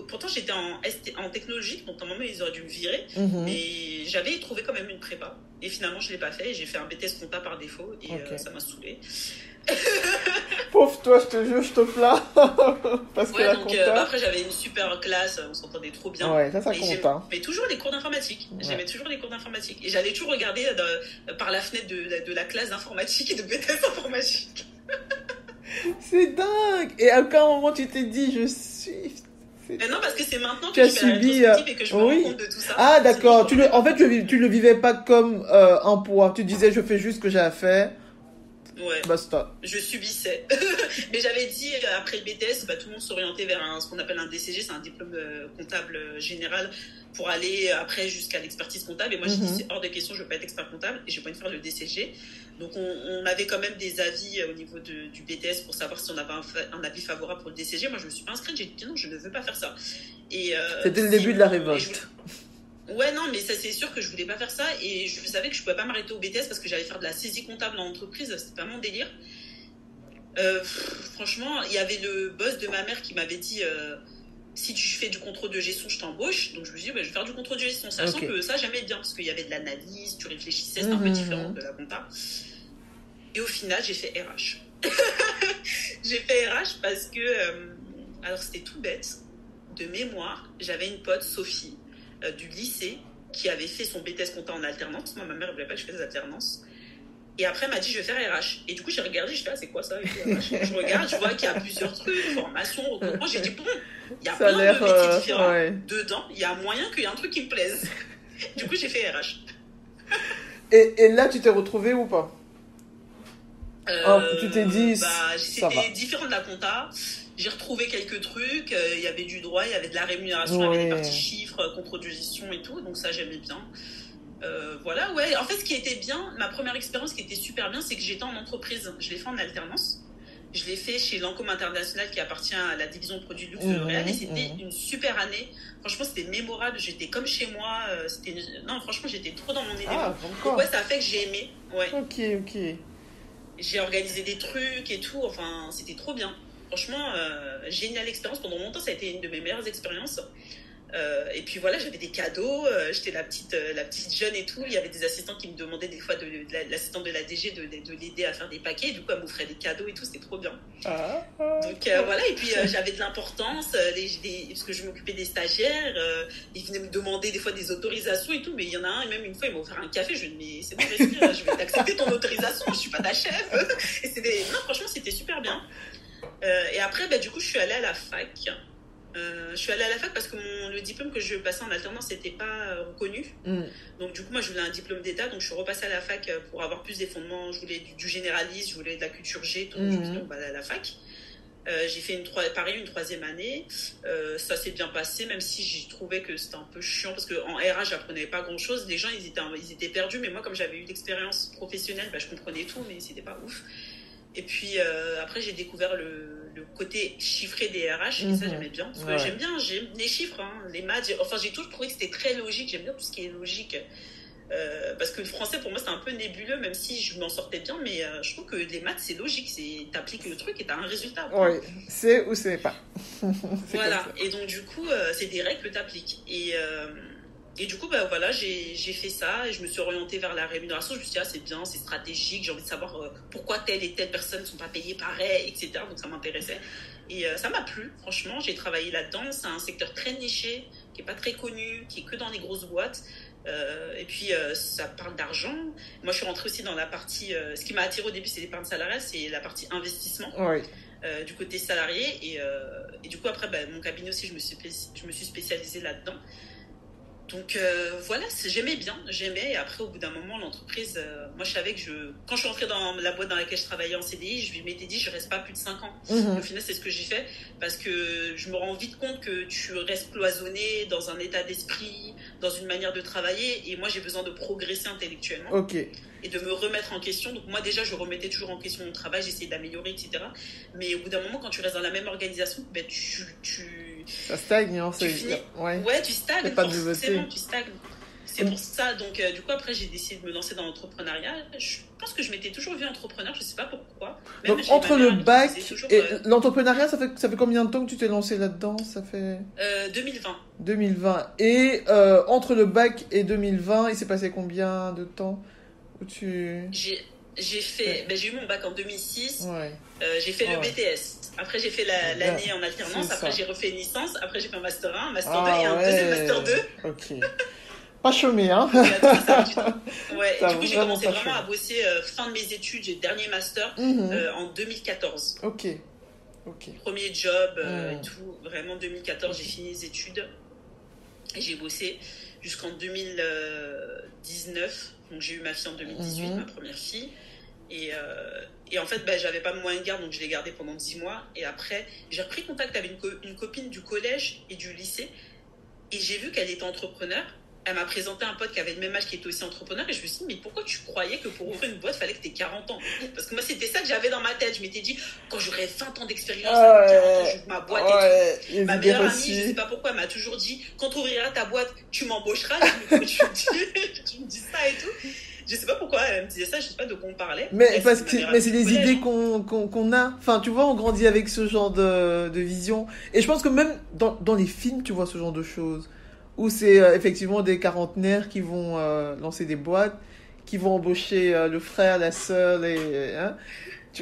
Pourtant, j'étais en technologie, donc normalement, ils auraient dû me virer. Mais j'avais trouvé quand même une prépa. Et finalement, je l'ai pas fait. Et j'ai fait un BTS compta par défaut. Et ça m'a saoulée. Pauvre toi, je te jure, je te plains. Parce que la compta... après, j'avais une super classe, on s'entendait trop bien. Ouais, ça compte. Hein. Mais toujours les cours d'informatique. Ouais. J'aimais toujours les cours d'informatique. Et j'allais toujours regarder par la fenêtre de la classe d'informatique et de BTS informatique. C'est dingue. Et à quel moment tu t'es dit, je suis... Mais non, parce que c'est maintenant que je fais la rétrospective et que je me rends compte de tout ça. Ah, d'accord. En fait, tu le vivais pas comme un poids. Tu disais, je fais juste ce que j'ai à faire. Ouais. Basta. Je subissais. Mais j'avais dit, après le BTS, tout le monde s'orientait vers ce qu'on appelle un DCG, c'est un diplôme comptable général, pour aller après jusqu'à l'expertise comptable. Et moi, j'ai dit, c'est hors de question, je veux pas être expert comptable et je veux pas faire le DCG. Donc, on avait quand même des avis au niveau du BTS pour savoir si on avait un avis favorable pour le DCG. Moi, je me suis pas inscrite, j'ai dit non, je ne veux pas faire ça. C'était le début de la révolte. Ouais, non, mais ça, c'est sûr que je voulais pas faire ça et je savais que je pouvais pas m'arrêter au BTS parce que j'allais faire de la saisie comptable en entreprise, c'était pas mon délire. Franchement, il y avait le boss de ma mère qui m'avait dit si tu fais du contrôle de gestion, je t'embauche. Donc je me suis dit, je vais faire du contrôle de gestion, sachant que ça, j'aimais bien parce qu'il y avait de l'analyse, tu réfléchissais, c'était un peu différent de la compta. Et au final, j'ai fait RH. J'ai fait RH parce que, alors c'était tout bête, de mémoire, j'avais une pote, Sophie, du lycée, qui avait fait son BTS compta en alternance. Moi, ma mère ne voulait pas que je fasse des alternances. Et après, elle m'a dit, je vais faire RH. Et du coup, j'ai regardé, je fais, c'est quoi ça avec RH? Je regarde, je vois qu'il y a plusieurs trucs, formation, recrutement. J'ai dit, bon, il y a plein de métiers différents dedans. Il y a moyen qu'il y ait un truc qui me plaise. Du coup, j'ai fait RH. Et là, tu t'es retrouvée ou pas? Tu t'es dit, c'était différent de la compta. J'ai retrouvé quelques trucs. Il y avait du droit, il y avait de la rémunération, il y avait des parties chiffres, contrôle de gestion et tout. Donc ça, j'aimais bien. Voilà, ouais. En fait, ce qui était bien, ma première expérience qui était super bien, c'est que j'étais en entreprise. Je l'ai fait en alternance. Je l'ai fait chez Lancôme International qui appartient à la division de produits de luxe de L'Oréal. Et c'était une super année. Franchement, c'était mémorable. J'étais comme chez moi. Non, franchement, j'étais trop dans mon élément. Donc ouais, ça a fait que j'ai aimé. Ouais. Ok. J'ai organisé des trucs et tout. Enfin, c'était trop bien. Franchement, géniale expérience. Pendant longtemps, ça a été une de mes meilleures expériences. Et puis voilà, j'avais des cadeaux, j'étais la petite jeune et tout. Il y avait des assistants qui me demandaient des fois, l'assistante de la DG de l'aider à faire des paquets. Du coup, elle m'offrait des cadeaux et tout, c'était trop bien. Donc voilà, et puis j'avais de l'importance, parce que je m'occupais des stagiaires. Ils venaient me demander des fois des autorisations et tout, mais il y en a un, et même une fois, il m'a offert un café. Je lui ai dit, mais c'est bon, respire, je vais t'accepter ton autorisation, je suis pas ta chef. Et non, franchement, c'était super bien. Et après, du coup, je suis allée à la fac. Je suis allée à la fac parce que le diplôme que je passais en alternance n'était pas reconnu. Donc du coup, moi, je voulais un diplôme d'État. Donc je suis repassée à la fac pour avoir plus des fondements. Je voulais du généraliste, je voulais de la culture G. Tout. Je me suis dit, à la fac. J'ai fait une troisième année. Ça s'est bien passé, même si j'ai trouvé que c'était un peu chiant parce qu'en RH, j'apprenais pas grand-chose. Les gens, ils étaient perdus. Mais moi, comme j'avais eu l'expérience professionnelle, je comprenais tout, mais c'était pas ouf. Et puis après, j'ai découvert le côté chiffré des RH, et ça, j'aimais bien. Parce que j'aime les chiffres, les maths. J'ai toujours trouvé que c'était très logique. J'aime bien tout ce qui est logique. Parce que le français, pour moi, c'était un peu nébuleux, même si je m'en sortais bien. Mais je trouve que les maths, c'est logique. T'appliques le truc et t'as un résultat. Oui, c'est ou c'est pas. Voilà. Et donc, du coup, c'est des règles que t'appliques. Et du coup, voilà, j'ai fait ça et je me suis orientée vers la rémunération. Je me suis dit, c'est bien, c'est stratégique, j'ai envie de savoir pourquoi telle et telle personne ne sont pas payées pareil, etc. Donc ça m'intéressait. Et ça m'a plu, franchement, j'ai travaillé là-dedans. C'est un secteur très niché, qui n'est pas très connu, qui est que dans les grosses boîtes. Et puis ça parle d'argent. Moi, je suis rentrée aussi dans la partie... ce qui m'a attirée au début, c'est l'épargne salariale, c'est la partie investissement. Du côté salarié. Et du coup, après, mon cabinet aussi, je me suis spécialisée là-dedans. Donc voilà, j'aimais. Et après, au bout d'un moment, l'entreprise, moi je savais que quand je suis rentrée dans la boîte dans laquelle je travaillais en CDI, je m'étais dit je reste pas plus de 5 ans. Et au final, c'est ce que j'ai fait parce que je me rends vite compte que tu restes cloisonné dans un état d'esprit, dans une manière de travailler. Et moi, j'ai besoin de progresser intellectuellement et de me remettre en question. Donc moi déjà, je remettais toujours en question mon travail, j'essayais d'améliorer, etc. Mais au bout d'un moment, quand tu restes dans la même organisation, ben, ça stagne, hein, ouais, tu stagnes, pas de forcément, tu stagnes. C'est pour ça, donc du coup après j'ai décidé de me lancer dans l'entrepreneuriat. Je pense que je m'étais toujours vue entrepreneur, je sais pas pourquoi. Même donc entre le bac et l'entrepreneuriat, ça fait combien de temps que tu t'es lancé là-dedans? Ça fait 2020. 2020. Et entre le bac et 2020, il s'est passé combien de temps où tu... J'ai eu mon bac en 2006. J'ai fait le BTS. Après, j'ai fait l'année en alternance. Après, j'ai refait une licence. Après, j'ai fait un master 1, un master 2 et un deuxième master 2. Ok. Pas chômé, hein. Ouais. Du coup, j'ai commencé vraiment à bosser fin de mes études. J'ai le dernier master en 2014. Ok. Premier job et tout. Vraiment, 2014, j'ai fini les études. Et j'ai bossé jusqu'en 2019. Donc, j'ai eu ma fille en 2018, ma première fille. Et en fait, j'avais pas de moyen de garde, donc je l'ai gardée pendant 10 mois. Et après, j'ai repris contact avec une copine du collège et du lycée. Et j'ai vu qu'elle était entrepreneur. Elle m'a présenté un pote qui avait le même âge, qui était aussi entrepreneur. Et je me suis dit, mais pourquoi tu croyais que pour ouvrir une boîte, il fallait que tu aies 40 ans? Parce que moi, c'était ça que j'avais dans ma tête. Je m'étais dit, quand j'aurai 20 ans d'expérience, 40 ans, j'ouvre ma boîte et tout. Ma meilleure amie, je sais pas pourquoi, elle m'a toujours dit, quand tu ouvriras ta boîte, tu m'embaucheras. Je me dis, tu me dis ça et tout. Je sais pas pourquoi elle me disait ça, je sais pas de quoi on parlait. Mais c'est des idées qu'on a. Enfin, tu vois, on grandit avec ce genre de vision. Et je pense que même dans les films, tu vois ce genre de choses. Où c'est effectivement des quarantenaires qui vont lancer des boîtes, qui vont embaucher le frère, la sœur,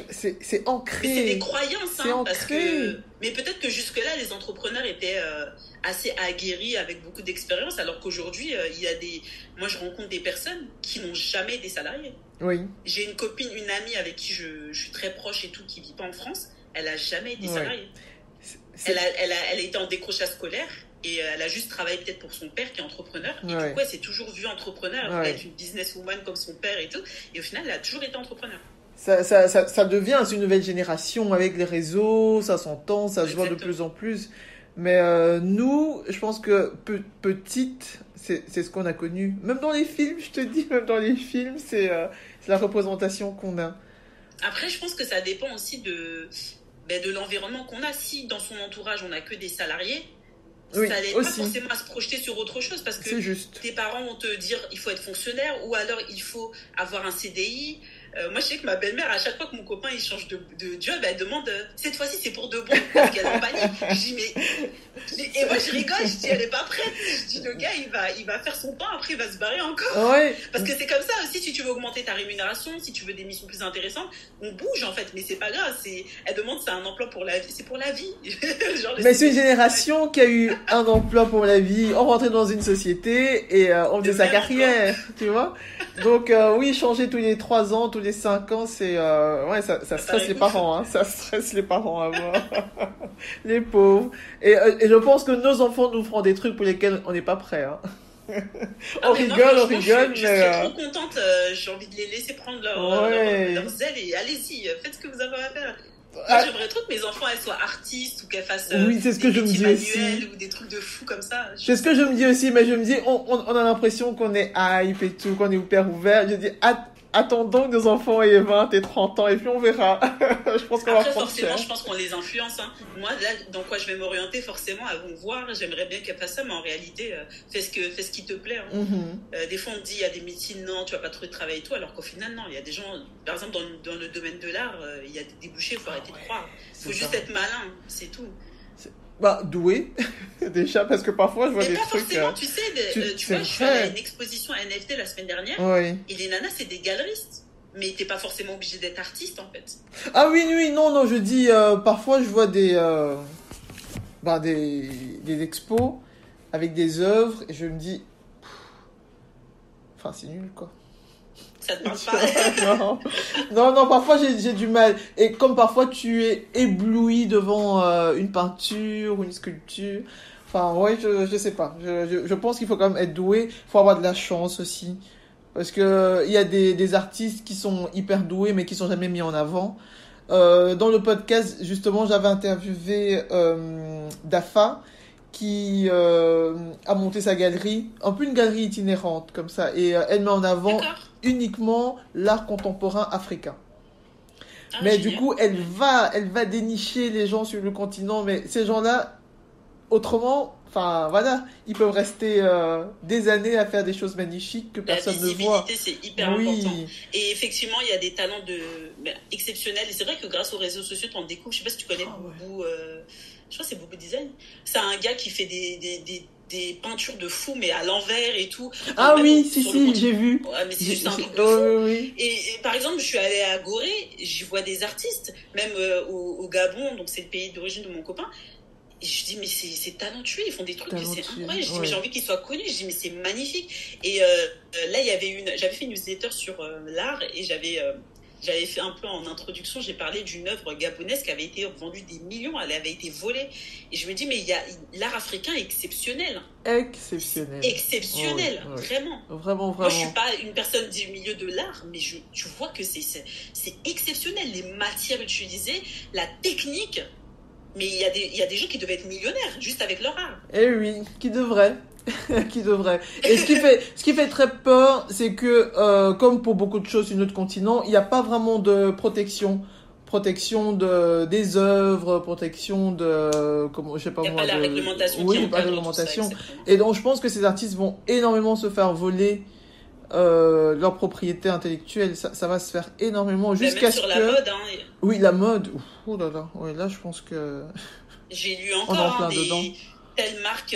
c'est ancré. Mais c'est des croyances, hein, parce que... Mais peut-être que jusque-là, les entrepreneurs étaient assez aguerris avec beaucoup d'expérience, alors qu'aujourd'hui, moi, je rencontre des personnes qui n'ont jamais été salariées. Oui. J'ai une copine, une amie avec qui je suis très proche et tout, qui vit pas en France. Elle a jamais été salariée. Elle a été en décrochage scolaire. Et elle a juste travaillé peut-être pour son père qui est entrepreneur. Et du coup, elle s'est toujours vue entrepreneur. Elle voulait être une businesswoman comme son père et tout. Et au final, elle a toujours été entrepreneur. Ça devient une nouvelle génération avec les réseaux, ça s'entend, ça se voit de plus en plus. Mais nous, je pense que petite, c'est ce qu'on a connu. Même dans les films, je te dis, même dans les films, c'est la représentation qu'on a. Après, je pense que ça dépend aussi de l'environnement qu'on a. Si dans son entourage, on n'a que des salariés, ça n'aide pas forcément à se projeter sur autre chose parce que tes parents vont te dire il faut être fonctionnaire ou alors il faut avoir un CDI. Moi, je sais que ma belle-mère, à chaque fois que mon copain il change de job, elle demande cette fois-ci c'est pour de bon parce qu'elle est en panique. Je dis et moi je rigole, je dis elle est pas prête. Je dis le gars il va faire son temps, après il va se barrer encore. Parce que c'est comme ça aussi, si tu veux augmenter ta rémunération, si tu veux des missions plus intéressantes, on bouge en fait, mais c'est pas grave. Elle demande c'est un emploi pour la vie, c'est pour la vie. Mais c'est une génération qui a eu un emploi pour la vie, on rentrait dans une société et on faisait sa carrière, tu vois. Donc oui, changer tous les 3 ans, tous les 5 ans, c'est ça stresse les parents, hein. Ça stresse les parents à voir. Les pauvres. Et je pense que nos enfants nous feront des trucs pour lesquels on n'est pas prêts, hein. On rigole, mais... Je serais trop contente, j'ai envie de les laisser prendre leur zèle et allez-y, faites ce que vous avez à faire. Moi, j'aimerais trop que mes enfants elles soient artistes ou qu'elles fassent c'est ce que je me dis aussi. Ou des trucs de fou comme ça. C'est ce que je me dis aussi, mais je me dis on a l'impression qu'on est hype et tout, qu'on est hyper ouvert. Je dis attendons que nos enfants aient 20 et 30 ans et puis on verra. Je pense qu'on va prendre forcément, cher. je pense qu'on les influence. Hein. Moi, là, dans quoi je vais m'orienter, forcément, elles vont voir. J'aimerais bien qu'elles fassent ça, mais en réalité, fais ce qui te plaît. Hein. Des fois, on te dit, il y a des médecines, non, tu vas pas trouver de travail et tout, alors qu'au final, non. Il y a des gens, par exemple, dans le domaine de l'art, il y a des débouchés, il faut arrêter de croire. Il faut juste être malin, c'est tout. Doué, déjà, parce que parfois, je vois des trucs... Mais pas forcément, tu sais, tu vois, je suis allée à une exposition NFT la semaine dernière, et les nanas, c'est des galeristes. Mais t'es pas forcément obligé d'être artiste, en fait. Ah oui, non, je dis, parfois, je vois des expos avec des œuvres, et je me dis... Enfin, c'est nul, quoi. Ça te parle pas? Non, parfois j'ai du mal. Et comme parfois tu es ébloui devant une peinture ou une sculpture, Enfin, ouais, je sais pas. Je pense qu'il faut quand même être doué. Il faut avoir de la chance aussi. Parce que il y a des artistes qui sont hyper doués, mais qui sont jamais mis en avant. Dans le podcast, justement, j'avais interviewé Dafa, qui a monté sa galerie, un peu une galerie itinérante, comme ça. Et elle met en avant D'accord. uniquement l'art contemporain africain. Ah, Mais du génial. coup, elle va dénicher les gens sur le continent. Mais ces gens-là, autrement, enfin voilà, ils peuvent rester des années à faire des choses magnifiques que La personne ne voit. visibilité, c'est hyper important. Oui. Et effectivement, il y a des talents exceptionnels. Et c'est vrai que grâce aux réseaux sociaux, tu en découvres. Je sais pas si tu connais Ah ouais. Boubou. Je crois que c'est Boubou Design. C'est un gars qui fait des peintures de fou, mais à l'envers et tout. Enfin, Ah même oui, si, sur le si, continent. j'ai vu. Ouais, mais c'est juste un truc de Oui, fou. oui, oui. Et par exemple, je suis allée à Gorée, j'y vois des artistes, même au Gabon, donc c'est le pays d'origine de mon copain. Et je dis, mais c'est talentueux, ils font des trucs, c'est Talentueux, incroyable. Je dis, mais ouais. j'ai envie qu'ils soient connus. Je dis, mais c'est magnifique. Et là, j'avais fait une newsletter sur l'art et j'avais fait un peu en introduction, j'ai parlé d'une œuvre gabonaise qui avait été vendue des millions, elle avait été volée. Et je me dis, mais l'art africain est exceptionnel. Exceptionnel. Exceptionnel, Oui, oui. vraiment. Vraiment, Moi, je suis vraiment. pas une personne du milieu de l'art, mais tu vois que c'est exceptionnel. Les matières utilisées, la technique. Mais il y a des gens qui devaient être millionnaires juste avec leur art. Eh oui, qui devrait. Qui devrait. Et ce qui fait très peur, c'est que, comme pour beaucoup de choses sur notre continent, il n'y a pas vraiment de protection. Protection des œuvres, protection de, comment, je sais pas Il n'y a moi, pas la de, réglementation oui, qui pas de encadre tout ça, réglementation. exactement. Et donc, je pense que ces artistes vont énormément se faire voler leur propriété intellectuelle. Ça va se faire énormément Mais jusqu'à même ce sur la que, mode, hein, oui, la mode. Ouf, oh là là, ouais, là, je pense que j'ai lu on est en encore plein dedans. telle marque.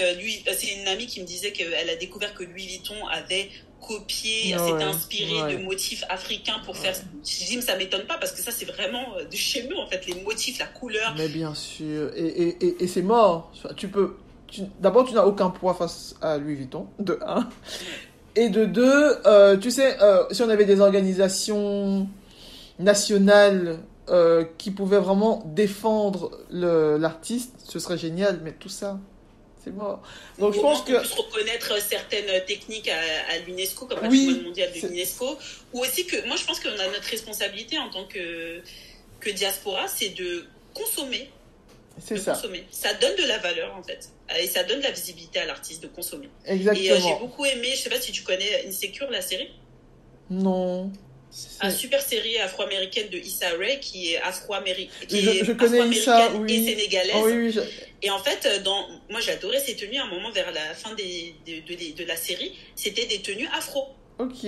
C'est une amie qui me disait qu'elle a découvert que Louis Vuitton avait copié, Ouais, s'était inspiré ouais. de motifs africains pour faire. Je dis, mais ça m'étonne pas parce que ça, c'est vraiment de chez nous en fait, les motifs, la couleur. Mais bien sûr, et c'est mort. D'abord, tu n'as aucun poids face à Louis Vuitton, de un. Et de deux, tu sais, si on avait des organisations nationales qui pouvaient vraiment défendre l'artiste, ce serait génial, mais tout ça, c'est mort. Donc je Au pense moins que... qu'on puisse reconnaître certaines techniques à l'UNESCO, comme le Oui, patrimoine mondial de c'est- l'UNESCO, ou aussi que moi je pense qu'on a notre responsabilité en tant que diaspora, c'est de consommer. c'est De ça, consommer. Ça donne de la valeur en fait. Et ça donne de la visibilité à l'artiste de consommer. Et j'ai exactement. beaucoup aimé, je sais pas si tu connais Insecure, la série. Non. Une C'est- super série afro-américaine de Issa Rae qui est afro-américaine, Je connais ça, afro-américaine et oui. sénégalaise. Oh, oui, oui, Et en fait, moi j'ai adoré ces tenues. À un moment vers la fin de la série, c'était des tenues afro. ok.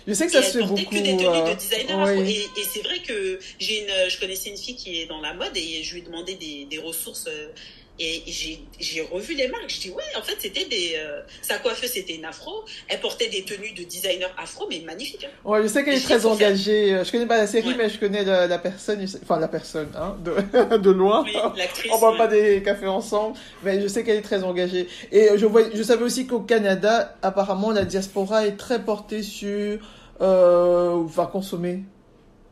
Je sais que Et ça se elle fait portait beaucoup. que des tenues de designer afro. Oui. Et c'est vrai que je connaissais une fille qui est dans la mode et je lui ai demandé des ressources. Et j'ai revu les marques. Je dis, ouais, en fait, c'était sa coiffeuse, c'était une afro. Elle portait des tenues de designer afro, mais magnifiques. Hein. Ouais, je sais qu'elle Et est je très sais qu'il faut faire- engagée. Je connais pas la série, Ouais. mais je connais la personne. Enfin, la personne, hein, de loin. Oui, l'actrice. On boit ouais. pas des cafés ensemble, mais je sais qu'elle est très engagée. Et je savais aussi qu'au Canada, apparemment, la diaspora est très portée sur, enfin,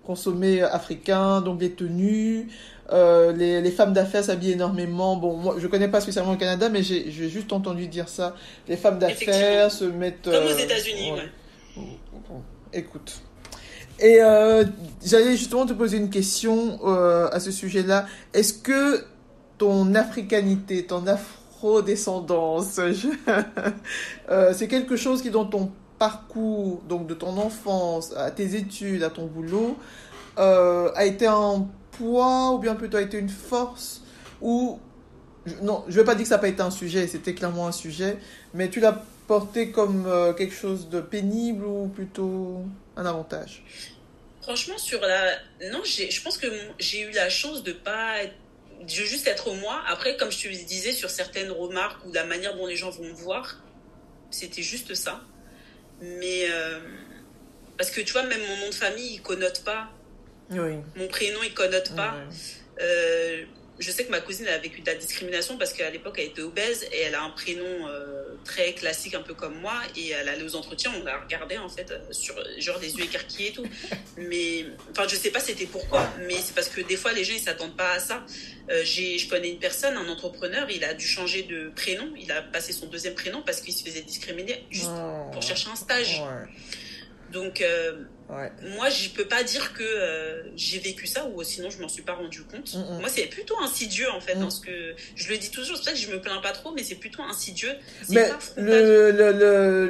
consommer africain, donc les tenues. Les femmes d'affaires s'habillent énormément. Bon, moi, je connais pas spécialement le Canada, mais j'ai juste entendu dire ça. Les femmes d'affaires se mettent... Comme aux États-Unis, ouais. Bon, écoute. Et j'allais justement te poser une question à ce sujet-là. Est-ce que ton africanité, ton afro-descendance, c'est quelque chose qui, dans ton parcours, donc de ton enfance, à tes études, à ton boulot, a été un poids ou bien plutôt a été une force ou... Non, je ne vais pas dire que ça n'a pas été un sujet, c'était clairement un sujet, mais tu l'as porté comme quelque chose de pénible ou plutôt un avantage? Franchement, non, je pense que j'ai eu la chance de juste être moi. Après, comme je te disais, sur certaines remarques ou la manière dont les gens vont me voir, c'était juste ça. Mais parce que tu vois, même mon nom de famille, il connote pas. Oui. Mon prénom, il connote pas. Ouais. je sais que ma cousine a vécu de la discrimination parce qu'à l'époque, elle était obèse et elle a un prénom très classique, un peu comme moi. Et elle allait aux entretiens, on la regardait en fait, sur genre des yeux écarquillés et tout. Mais, enfin, je sais pas c'était pourquoi, mais c'est parce que des fois, les gens, ils s'attendent pas à ça. Je connais une personne, un entrepreneur, il a dû changer de prénom. Il a passé son deuxième prénom parce qu'il se faisait discriminer juste pour chercher un stage. Ouais. Donc, moi, je peux pas dire que j'ai vécu ça ou sinon je m'en suis pas rendu compte. Moi, c'est plutôt insidieux en fait, parce que je le dis toujours, c'est pour ça que je me plains pas trop, mais c'est plutôt insidieux. C'est Mais pas frontal.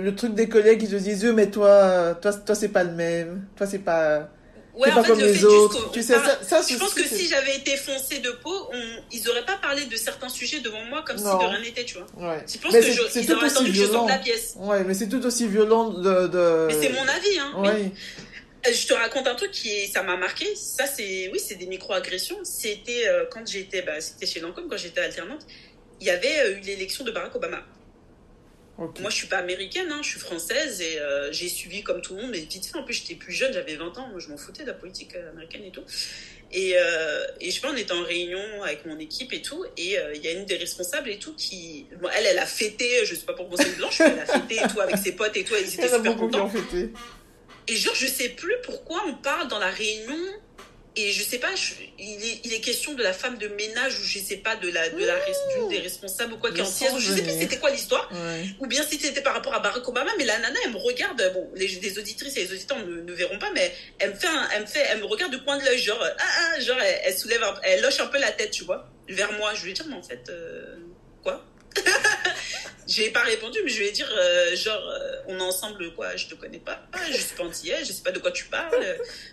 le truc des collègues qui te disent, mais toi, c'est pas le même. Toi, c'est pas. Ouais, C'est pas comme les autres. Tu sais, je pense que si j'avais été foncée de peau, ils auraient pas parlé de certains sujets devant moi comme si de rien n'était, tu vois. Ouais. Je pense qu'ils auraient attendu que je sorte de la pièce. Ouais, mais c'est tout aussi violent Mais c'est mon avis, hein. Ouais. Oui. Je te raconte un truc ça m'a marqué. Ça, c'est des micro-agressions. C'était quand c'était chez Lancôme, quand j'étais alternante. Il y avait eu l'élection de Barack Obama. Okay. Moi, je suis pas américaine, hein, je suis française et j'ai suivi comme tout le monde, mais vite fait. En plus, j'étais plus jeune, j'avais 20 ans, moi, je m'en foutais de la politique américaine et tout. Et je sais pas, on était en réunion avec mon équipe et tout, et il y a une des responsables et tout qui, bon, elle a fêté, je sais pas pourquoi c'est une blanche, mais elle a fêté et tout avec ses potes et tout, ils étaient super contents. Et genre, je sais plus pourquoi on parle dans la réunion. Et je sais pas, il est question de la femme de ménage ou je sais pas d'une des responsables ou quoi qui est en pièce. Je sais plus c'était quoi l'histoire. Ouais. Ou bien si c'était par rapport à Barack Obama. Mais la nana, elle me regarde. Bon, les auditrices et les auditeurs ne verront pas, mais elle me regarde du coin de l'œil, genre elle soulève, elle loche un peu la tête, tu vois, vers moi. Je lui ai dit mais en fait quoi. Je lui ai pas répondu, mais je lui ai dire on est ensemble quoi, je te connais pas, je suis pas antillaise, je sais pas de quoi tu parles.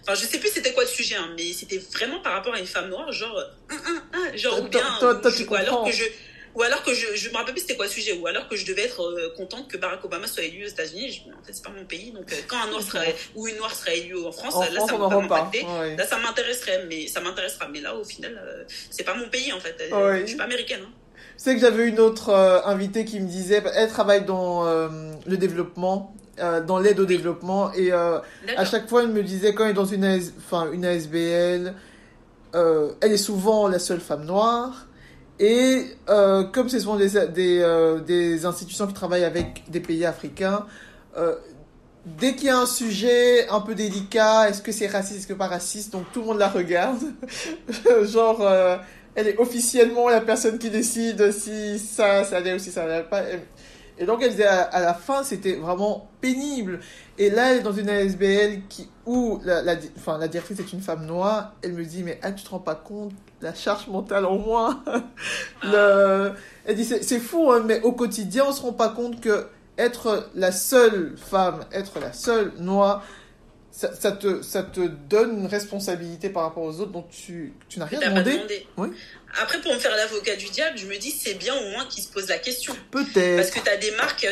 Enfin, je sais plus c'était quoi le sujet, hein, mais c'était vraiment par rapport à une femme noire, genre ou bien ou alors que je me rappelle plus c'était quoi le sujet, ou alors que je devais être contente que Barack Obama soit élu aux États-Unis. En fait, c'est pas mon pays, donc quand un noir ou une noire serait élue en France, là ça va m'impacter. Ouais. Là ça m'intéresserait, mais là au final c'est pas mon pays en fait. Je suis pas américaine. Hein. Je sais que j'avais une autre invitée qui me disait, elle travaille dans le développement, dans l'aide au développement, et à chaque fois elle me disait quand elle est dans une ASBL, elle est souvent la seule femme noire, et comme ce sont des institutions qui travaillent avec des pays africains, dès qu'il y a un sujet un peu délicat, est-ce que c'est raciste, est-ce que pas raciste, donc tout le monde la regarde, genre... elle est officiellement la personne qui décide si ça allait ou si ça allait pas. Et donc, elle disait à la fin, c'était vraiment pénible. Et là, elle est dans une ASBL où la directrice est une femme noire. Elle me dit, mais tu te rends pas compte la charge mentale en moins. Elle dit, c'est fou, hein, mais au quotidien, on se rend pas compte que être la seule femme, être la seule noire, ça te donne une responsabilité par rapport aux autres, donc tu n'as rien demandé. Oui. Après, pour me faire l'avocat du diable, je me dis c'est bien au moins qu'ils se posent la question. Peut-être. Parce que t'as eu des marques qui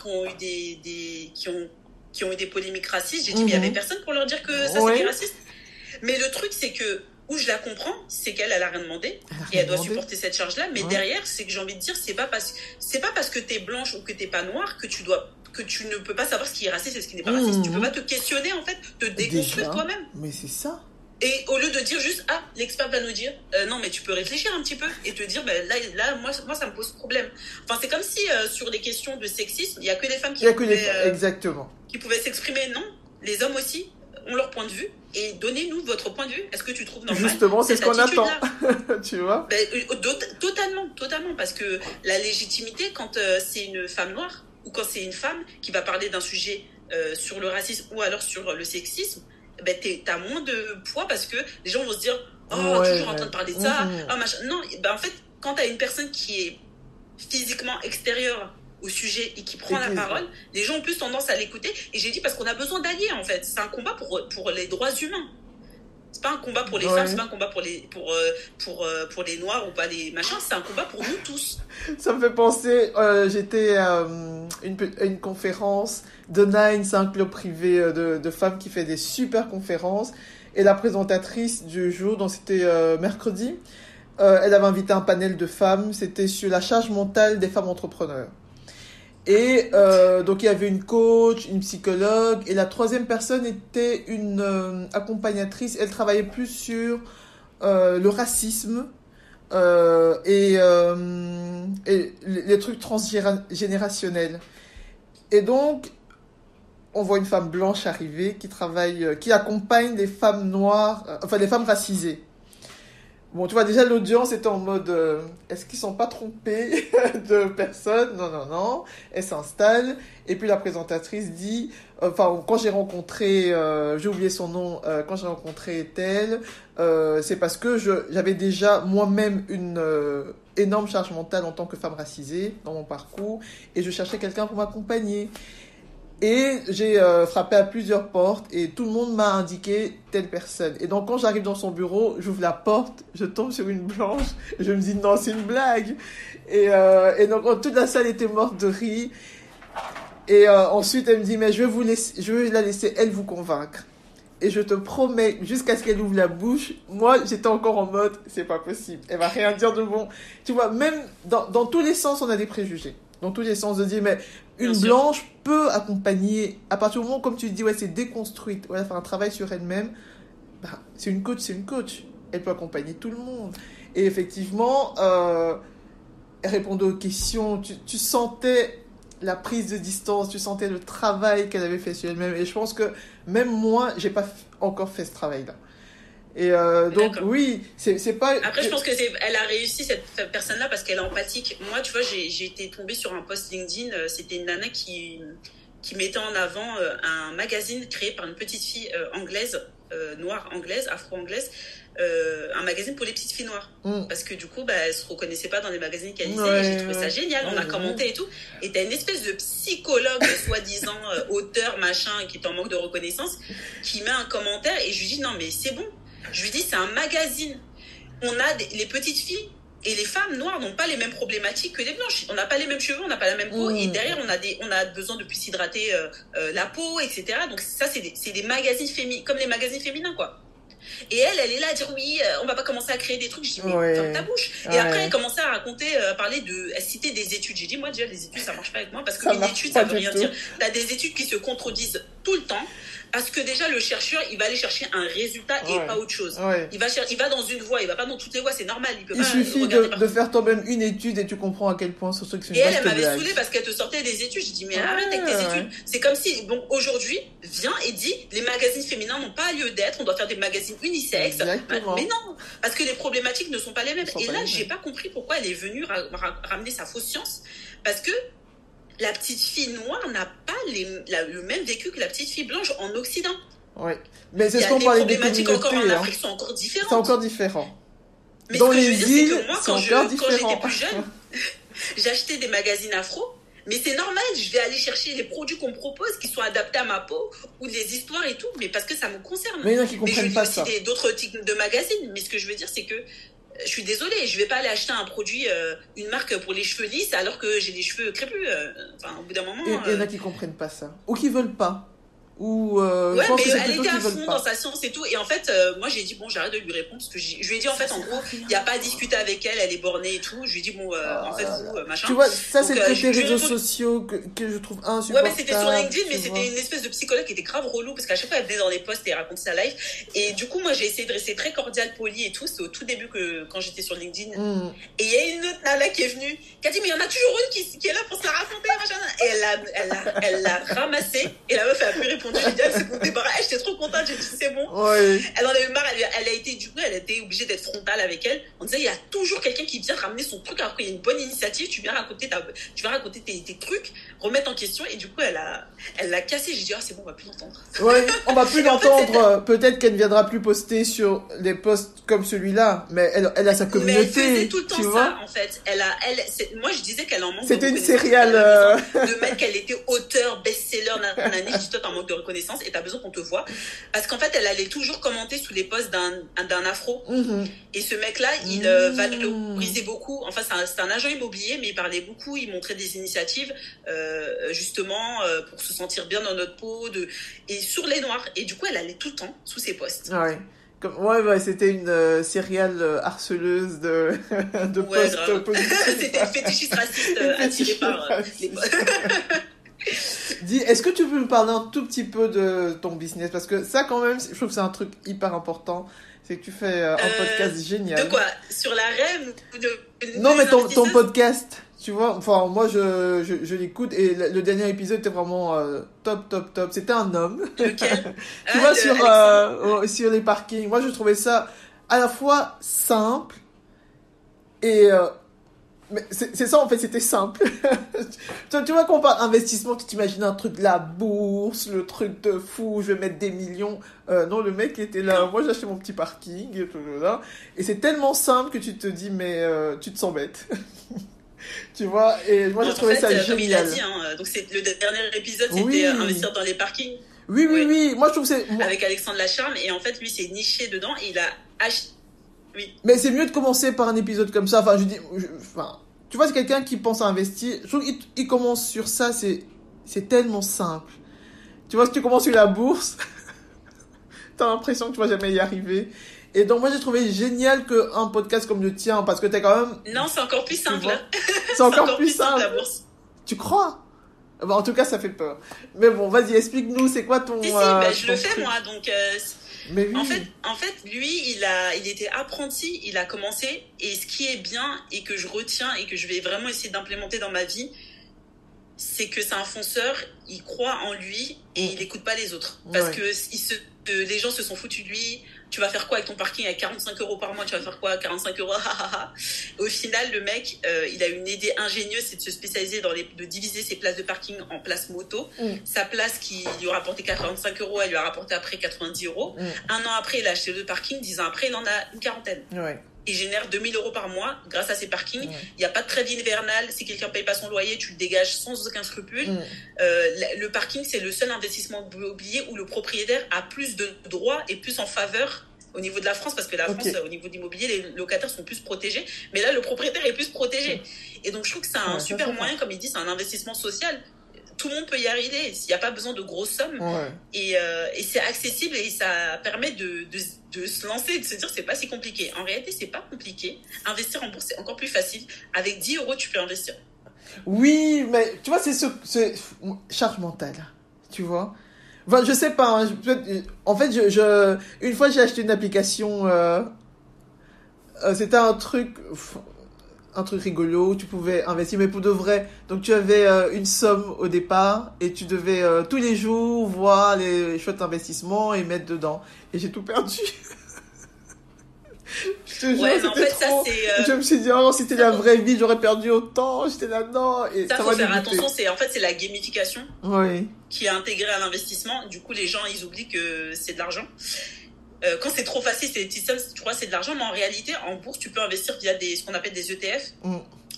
ont eu qui ont eu des polémiques racistes. J'ai dit mais il y avait personne pour leur dire que ça c'était raciste. Mais le truc c'est que où je la comprends, c'est qu'elle a rien demandé et elle doit supporter cette charge-là. Mais derrière, c'est que j'ai envie de dire c'est pas parce que t'es blanche ou que t'es pas noire que tu ne peux pas savoir ce qui est raciste et ce qui n'est pas raciste. Tu peux pas te questionner, en fait, te déconstruire toi-même. Mais c'est ça. Et au lieu de dire juste, l'expert va nous dire, non, mais tu peux réfléchir un petit peu et te dire, là moi, ça me pose problème. Enfin, c'est comme si, sur des questions de sexisme, il n'y a que les femmes exactement. qui pouvaient s'exprimer. Non, les hommes aussi ont leur point de vue. Et donnez-nous votre point de vue. Est-ce que tu trouves normal? Justement, c'est ce qu'on attend. Tu vois? Totalement. Parce que la légitimité, quand c'est une femme noire, ou quand c'est une femme qui va parler d'un sujet sur le racisme ou alors sur le sexisme, t'as moins de poids parce que les gens vont se dire toujours en train de parler de ça, machin. Non, en fait, quand t'as une personne qui est physiquement extérieure au sujet et qui prend la parole, les gens ont plus tendance à l'écouter. Et j'ai dit parce qu'on a besoin d'alliés en fait. C'est un combat pour les droits humains. C'est pas un combat pour les femmes, c'est pas un combat pour les noirs ou pas les machins, c'est un combat pour nous tous. Ça me fait penser, j'étais à une conférence de Nine, c'est un club privé de femmes qui fait des super conférences, et la présentatrice du jour, donc c'était mercredi, elle avait invité un panel de femmes, c'était sur la charge mentale des femmes entrepreneurs. Et donc il y avait une coach, une psychologue, et la troisième personne était une accompagnatrice. Elle travaillait plus sur le racisme et les trucs transgénérationnels. Et donc, on voit une femme blanche arriver qui travaille, qui accompagne les femmes noires, enfin les femmes racisées. Bon, tu vois, déjà l'audience était en mode est-ce qu'ils sont pas trompés de personne? Non, non, non. Elle s'installe et puis la présentatrice dit enfin, quand j'ai rencontré, j'ai oublié son nom, quand j'ai rencontré tel, c'est parce que j'avais déjà moi-même une énorme charge mentale en tant que femme racisée dans mon parcours et je cherchais quelqu'un pour m'accompagner. Et j'ai frappé à plusieurs portes et tout le monde m'a indiqué telle personne. Et donc quand j'arrive dans son bureau, j'ouvre la porte, je tombe sur une blanche, je me dis non, c'est une blague. Et donc toute la salle était morte de rire. Et ensuite elle me dit mais je vais la laisser elle vous convaincre. Et je te promets, jusqu'à ce qu'elle ouvre la bouche, moi j'étais encore en mode c'est pas possible, elle va rien dire de bon. Tu vois, même dans tous les sens on a des préjugés. Dans tous les sens de dire mais une blanche peut accompagner, à partir du moment, comme tu dis, ouais, c'est déconstruite, ouais, faire un travail sur elle-même, bah, c'est une coach. Elle peut accompagner tout le monde. Et effectivement, elle répondait aux questions, tu sentais la prise de distance, tu sentais le travail qu'elle avait fait sur elle-même. Et je pense que même moi, j'ai pas encore fait ce travail-là. Et donc, oui, c'est pas... Après, je pense qu'elle a réussi, cette personne-là, parce qu'elle est empathique. Moi, tu vois, j'ai été tombée sur un post LinkedIn. C'était une nana qui mettait en avant un magazine créé par une petite fille anglaise, noire anglaise, afro-anglaise, un magazine pour les petites filles noires. Parce que du coup, elle se reconnaissait pas dans les magazines qu'elle lisait. Ouais, j'ai trouvé ça génial. On a commenté et tout. Et t'as une espèce de psychologue, soi-disant auteur, machin, qui est en manque de reconnaissance, qui met un commentaire et je lui dis non, mais c'est bon. Je lui dis, c'est un magazine. On a les petites filles et les femmes noires n'ont pas les mêmes problématiques que les blanches. On n'a pas les mêmes cheveux, on n'a pas la même peau. Et derrière, on a besoin de plus s'hydrater la peau, etc. Donc ça, c'est des magazines féminins, comme les magazines féminins, quoi. Et elle est là à dire oui, on va pas commencer à créer des trucs. Je dis mais ferme ta bouche. Et après elle commençait à raconter, parler elle citait des études. J'ai dit moi déjà les études ça marche pas avec moi parce qu'une étude ça veut rien dire. T'as des études qui se contredisent tout le temps. Parce que déjà, le chercheur, il va aller chercher un résultat et pas autre chose. Il va dans une voie, il va pas dans toutes les voies, c'est normal. Il suffit de faire toi-même une étude et tu comprends à quel point ce truc c'est une vaste blague. Et elle m'avait saoulée parce qu'elle te sortait des études. Je dis, mais arrête avec tes études. C'est comme si, bon, aujourd'hui, vient et dit, les magazines féminins n'ont pas lieu d'être, on doit faire des magazines unisexes. Exactement. Mais non, parce que les problématiques ne sont pas les mêmes. Et là, j'ai pas compris pourquoi elle est venue ramener sa fausse science. Parce que la petite fille noire n'a pas le même vécu que la petite fille blanche en Occident. Oui, mais c'est ce qu'on parlait des communautés. Les problématiques encore en Afrique sont encore différentes. C'est encore différent. Mais dans ce que les je veux dire, îles, c'est que moi, quand j'étais plus jeune, j'achetais des magazines afro. Mais c'est normal, je vais aller chercher les produits qu'on me propose qui sont adaptés à ma peau ou les histoires et tout, mais parce que ça me concerne. Mais il y en a qui comprennent pas ça. Mais je lis aussi d'autres types de magazines. Mais ce que je veux dire, c'est que je suis désolée, je vais pas aller acheter un produit, une marque pour les cheveux lisses alors que j'ai les cheveux crépus. Enfin, au bout d'un moment. Il y en a qui comprennent pas ça. Ou qui veulent pas. Ou ouais, mais elle était à fond dans sa science et tout. Et en fait, moi j'ai dit, bon, j'arrête de lui répondre parce que je lui ai dit, en fait, en gros, il n'y a pas à discuter avec elle, elle est bornée et tout. Je lui ai dit, bon, en fait, vous, machin. Tu vois, ça, c'est le côté réseaux sociaux que je trouve insupportable. Ouais, mais c'était sur LinkedIn, mais c'était une espèce de psychologue qui était grave relou parce qu'à chaque fois, elle venait dans les posts et elle racontait sa life. Et du coup, moi, j'ai essayé de rester très cordiale, polie et tout. C'était au tout début quand j'étais sur LinkedIn. Et il y a une autre nana qui est venue, qui a dit, mais il y en a toujours une qui est là pour se la raconter, machin. Et elle l'a ramassée. Et la meuf, elle a plus répondu. J'ai dit, j'étais trop contente, j'ai dit c'est bon. Ouais. Elle en avait marre, elle a été obligée d'être frontale avec elle. On disait il y a toujours quelqu'un qui vient ramener son truc alors qu'il y a une bonne initiative, tu viens raconter tes trucs, remettre en question et du coup elle l'a cassé. J'ai dit c'est bon, on va plus l'entendre. Ouais, on va plus l'entendre. En fait, peut-être qu'elle ne viendra plus poster sur des posts comme celui-là, mais elle a sa communauté. Mais elle faisait tout le temps ça en fait. Moi je disais qu'elle en manque. C'était une série de mettre qu'elle était auteur, best-seller, nanani. Je dis toi t'en manques de reconnaissance et t'as besoin qu'on te voit parce qu'en fait elle allait toujours commenter sous les posts d'un afro et ce mec là il valorisait beaucoup, enfin c'est un agent immobilier mais il parlait beaucoup, il montrait des initiatives justement pour se sentir bien dans notre peau et sur les noirs et du coup elle allait tout le temps sous ses posts. Ouais, c'était une serial harceleuse de posts politiques. C'était une fétichiste raciste attirée par les posts. Dis, est-ce que tu peux me parler un tout petit peu de ton business? Parce que ça, quand même, je trouve que c'est un truc hyper important. C'est que tu fais un podcast génial. De quoi? Sur la REM ou de Non, mais ton podcast, tu vois, enfin, moi, je l'écoute et le dernier épisode était vraiment top, top, top. C'était un homme. Lequel? Tu vois, sur les parkings. Moi, je trouvais ça à la fois simple et... mais c'est ça, en fait, c'était simple. Tu vois, quand on parle investissement, tu t'imagines un truc, la bourse, le truc de fou, je vais mettre des millions. Non, le mec était là, moi j'ai acheté mon petit parking, et tout là. Et c'est tellement simple que tu te dis, mais tu te sens bête. Tu vois, et moi j'ai trouvé ça génial. Comme il a dit, donc le dernier épisode, c'était investir dans les parkings. Oui. Moi je trouve que c'est... Avec Alexandre Lacharme, et en fait, lui, s'est niché dedans, et il a acheté... Oui. Mais c'est mieux de commencer par un épisode comme ça. Enfin, tu vois, c'est quelqu'un qui pense à investir. Je trouve qu'il commence sur ça, c'est tellement simple. Tu vois, si tu commences sur la bourse, t'as l'impression que tu vas jamais y arriver. Et donc, moi, j'ai trouvé génial qu'un podcast comme le tien, parce que t'es quand même... Non, c'est encore plus simple. C'est encore plus simple. La bourse. Tu crois? Bah, en tout cas, ça fait peur. Mais bon, vas-y, explique-nous, c'est quoi ton... je le fais, moi, donc... Mais oui. En fait, lui, il était apprenti, il a commencé, et ce qui est bien et que je retiens et que je vais vraiment essayer d'implémenter dans ma vie, c'est que c'est un fonceur, il croit en lui et il n'écoute pas les autres. Parce que les gens se sont foutus de lui. Tu vas faire quoi avec ton parking à 45 € par mois? Tu vas faire quoi à 45 €? Au final, le mec, il a une idée ingénieuse, c'est de se spécialiser de diviser ses places de parking en places moto. Sa place qui lui a rapporté 45 €, elle lui a rapporté après 90 €. Un an après, il a acheté 2 parkings. 10 ans après, il en a une quarantaine. Il génère 2000 € par mois grâce à ses parkings. Il n'y a pas de trade hivernal. Si quelqu'un ne paye pas son loyer, tu le dégages sans aucun scrupule. Le parking, c'est le seul investissement immobilier où le propriétaire a plus de droits et plus en faveur au niveau de la France, parce que la France, au niveau de l'immobilier, les locataires sont plus protégés. Mais là, le propriétaire est plus protégé. Et donc, je trouve que c'est un super moyen, comme il dit, c'est un investissement social. Tout le monde peut y arriver. Il n'y a pas besoin de grosses sommes. Et c'est accessible et ça permet de se lancer, de se dire c'est pas si compliqué. En réalité, c'est pas compliqué. Investir en bourse, c'est encore plus facile. Avec 10 €, tu peux investir. Oui, mais tu vois, c'est charge mentale. Tu vois? Enfin, je sais pas. En fait, une fois, j'ai acheté une application. C'était un truc rigolo où tu pouvais investir, mais pour de vrai. Donc, tu avais une somme au départ et tu devais tous les jours voir les chouettes investissements et mettre dedans. Et j'ai tout perdu. Je te jure, c'était trop. Je me suis dit, oh, si c'était la vraie vie, j'aurais perdu autant. J'étais là-dedans. Et ça faut faire attention. C'est la gamification qui est intégrée à l'investissement. Du coup, les gens, ils oublient que c'est de l'argent. Quand c'est trop facile, c'est des petits sommes, tu crois c'est de l'argent, mais en réalité, en bourse, tu peux investir via ce qu'on appelle des ETF.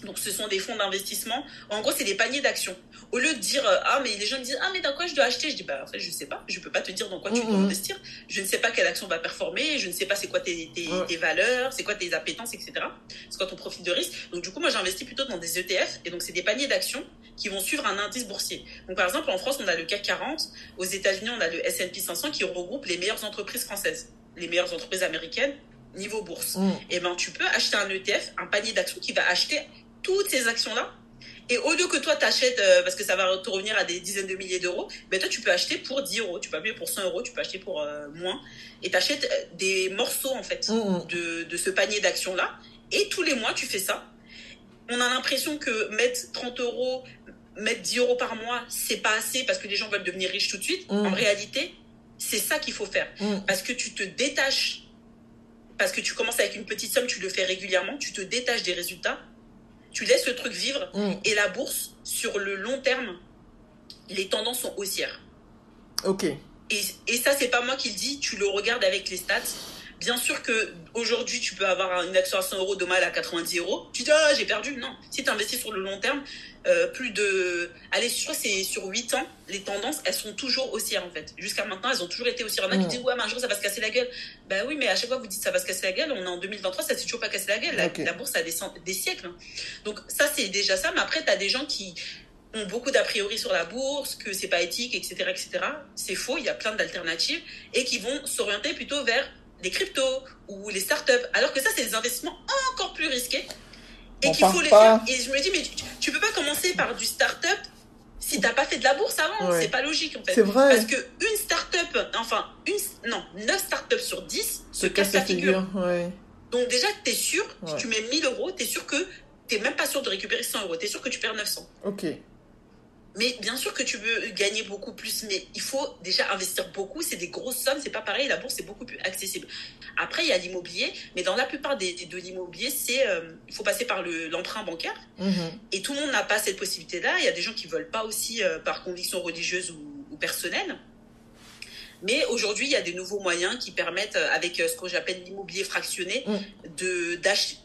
Donc, ce sont des fonds d'investissement. En gros, c'est des paniers d'actions. Au lieu de dire, mais les gens me disent, mais dans quoi je dois acheter? Je dis, en fait, je sais pas. Je peux pas te dire dans quoi tu dois investir. Je ne sais pas quelle action va performer. Je ne sais pas c'est quoi tes valeurs, c'est quoi tes appétences, etc. C'est quoi ton profil de risque. Donc, du coup, moi, j'investis plutôt dans des ETF. Et donc, c'est des paniers d'actions qui vont suivre un indice boursier. Donc, par exemple, en France, on a le CAC 40. Aux États-Unis, on a le S&P 500 qui regroupe les meilleures entreprises françaises, les meilleures entreprises américaines, niveau bourse. Et tu peux acheter un ETF, un panier d'actions qui va acheter toutes ces actions-là. Et au lieu que toi, t'achètes, parce que ça va te revenir à des dizaines de milliers d'euros, toi, tu peux acheter pour 10 €. Tu peux payer pour 100 €, tu peux acheter pour moins. Et t'achètes des morceaux, en fait, de ce panier d'actions-là. Et tous les mois, tu fais ça. On a l'impression que mettre 30 €, mettre 10 € par mois, c'est pas assez parce que les gens veulent devenir riches tout de suite. En réalité, c'est ça qu'il faut faire. Parce que tu te détaches, parce que tu commences avec une petite somme, tu le fais régulièrement, tu te détaches des résultats. Tu laisses le truc vivre et la bourse, sur le long terme, les tendances sont haussières. Et ça, c'est pas moi qui le dis, tu le regardes avec les stats. Bien sûr qu'aujourd'hui, tu peux avoir une action à 100 €, demain elle à 90 €. Tu dis, j'ai perdu. Non. Si tu investis sur le long terme, je crois que c'est sur 8 ans, les tendances, elles sont toujours haussières en fait. Jusqu'à maintenant, elles ont toujours été haussières. Il y en a qui disent, mais un jour, ça va se casser la gueule. Ben oui, mais à chaque fois, vous dites ça va se casser la gueule. On est en 2023, ça s'est toujours pas cassé la gueule. La bourse a des siècles. Hein. Donc, ça, c'est déjà ça. Mais après, tu as des gens qui ont beaucoup d'a priori sur la bourse, que c'est pas éthique, etc., etc. C'est faux. Il y a plein d'alternatives et qui vont s'orienter plutôt vers les cryptos ou les startups, alors que ça, c'est des investissements encore plus risqués et qu'il faut les faire. Et je me dis, mais tu peux pas commencer par du startup si t'as pas fait de la bourse avant, c'est pas logique en fait. C'est vrai. Parce que une start-up, 9 start-up sur 10 se cassent la figure. Ouais. Donc déjà, t'es sûr, si tu mets 1000 euros, t'es sûr que t'es même pas sûr de récupérer 100 euros. T'es sûr que tu perds 900. Ok. Mais bien sûr que tu veux gagner beaucoup plus, mais il faut déjà investir beaucoup. C'est des grosses sommes, c'est pas pareil. La bourse est beaucoup plus accessible. Après, il y a l'immobilier, mais dans la plupart de l'immobilier, il faut passer par l'emprunt bancaire. Et tout le monde n'a pas cette possibilité-là. Il y a des gens qui veulent pas aussi par conviction religieuse ou personnelle. Mais aujourd'hui, il y a des nouveaux moyens qui permettent, avec ce que j'appelle l'immobilier fractionné,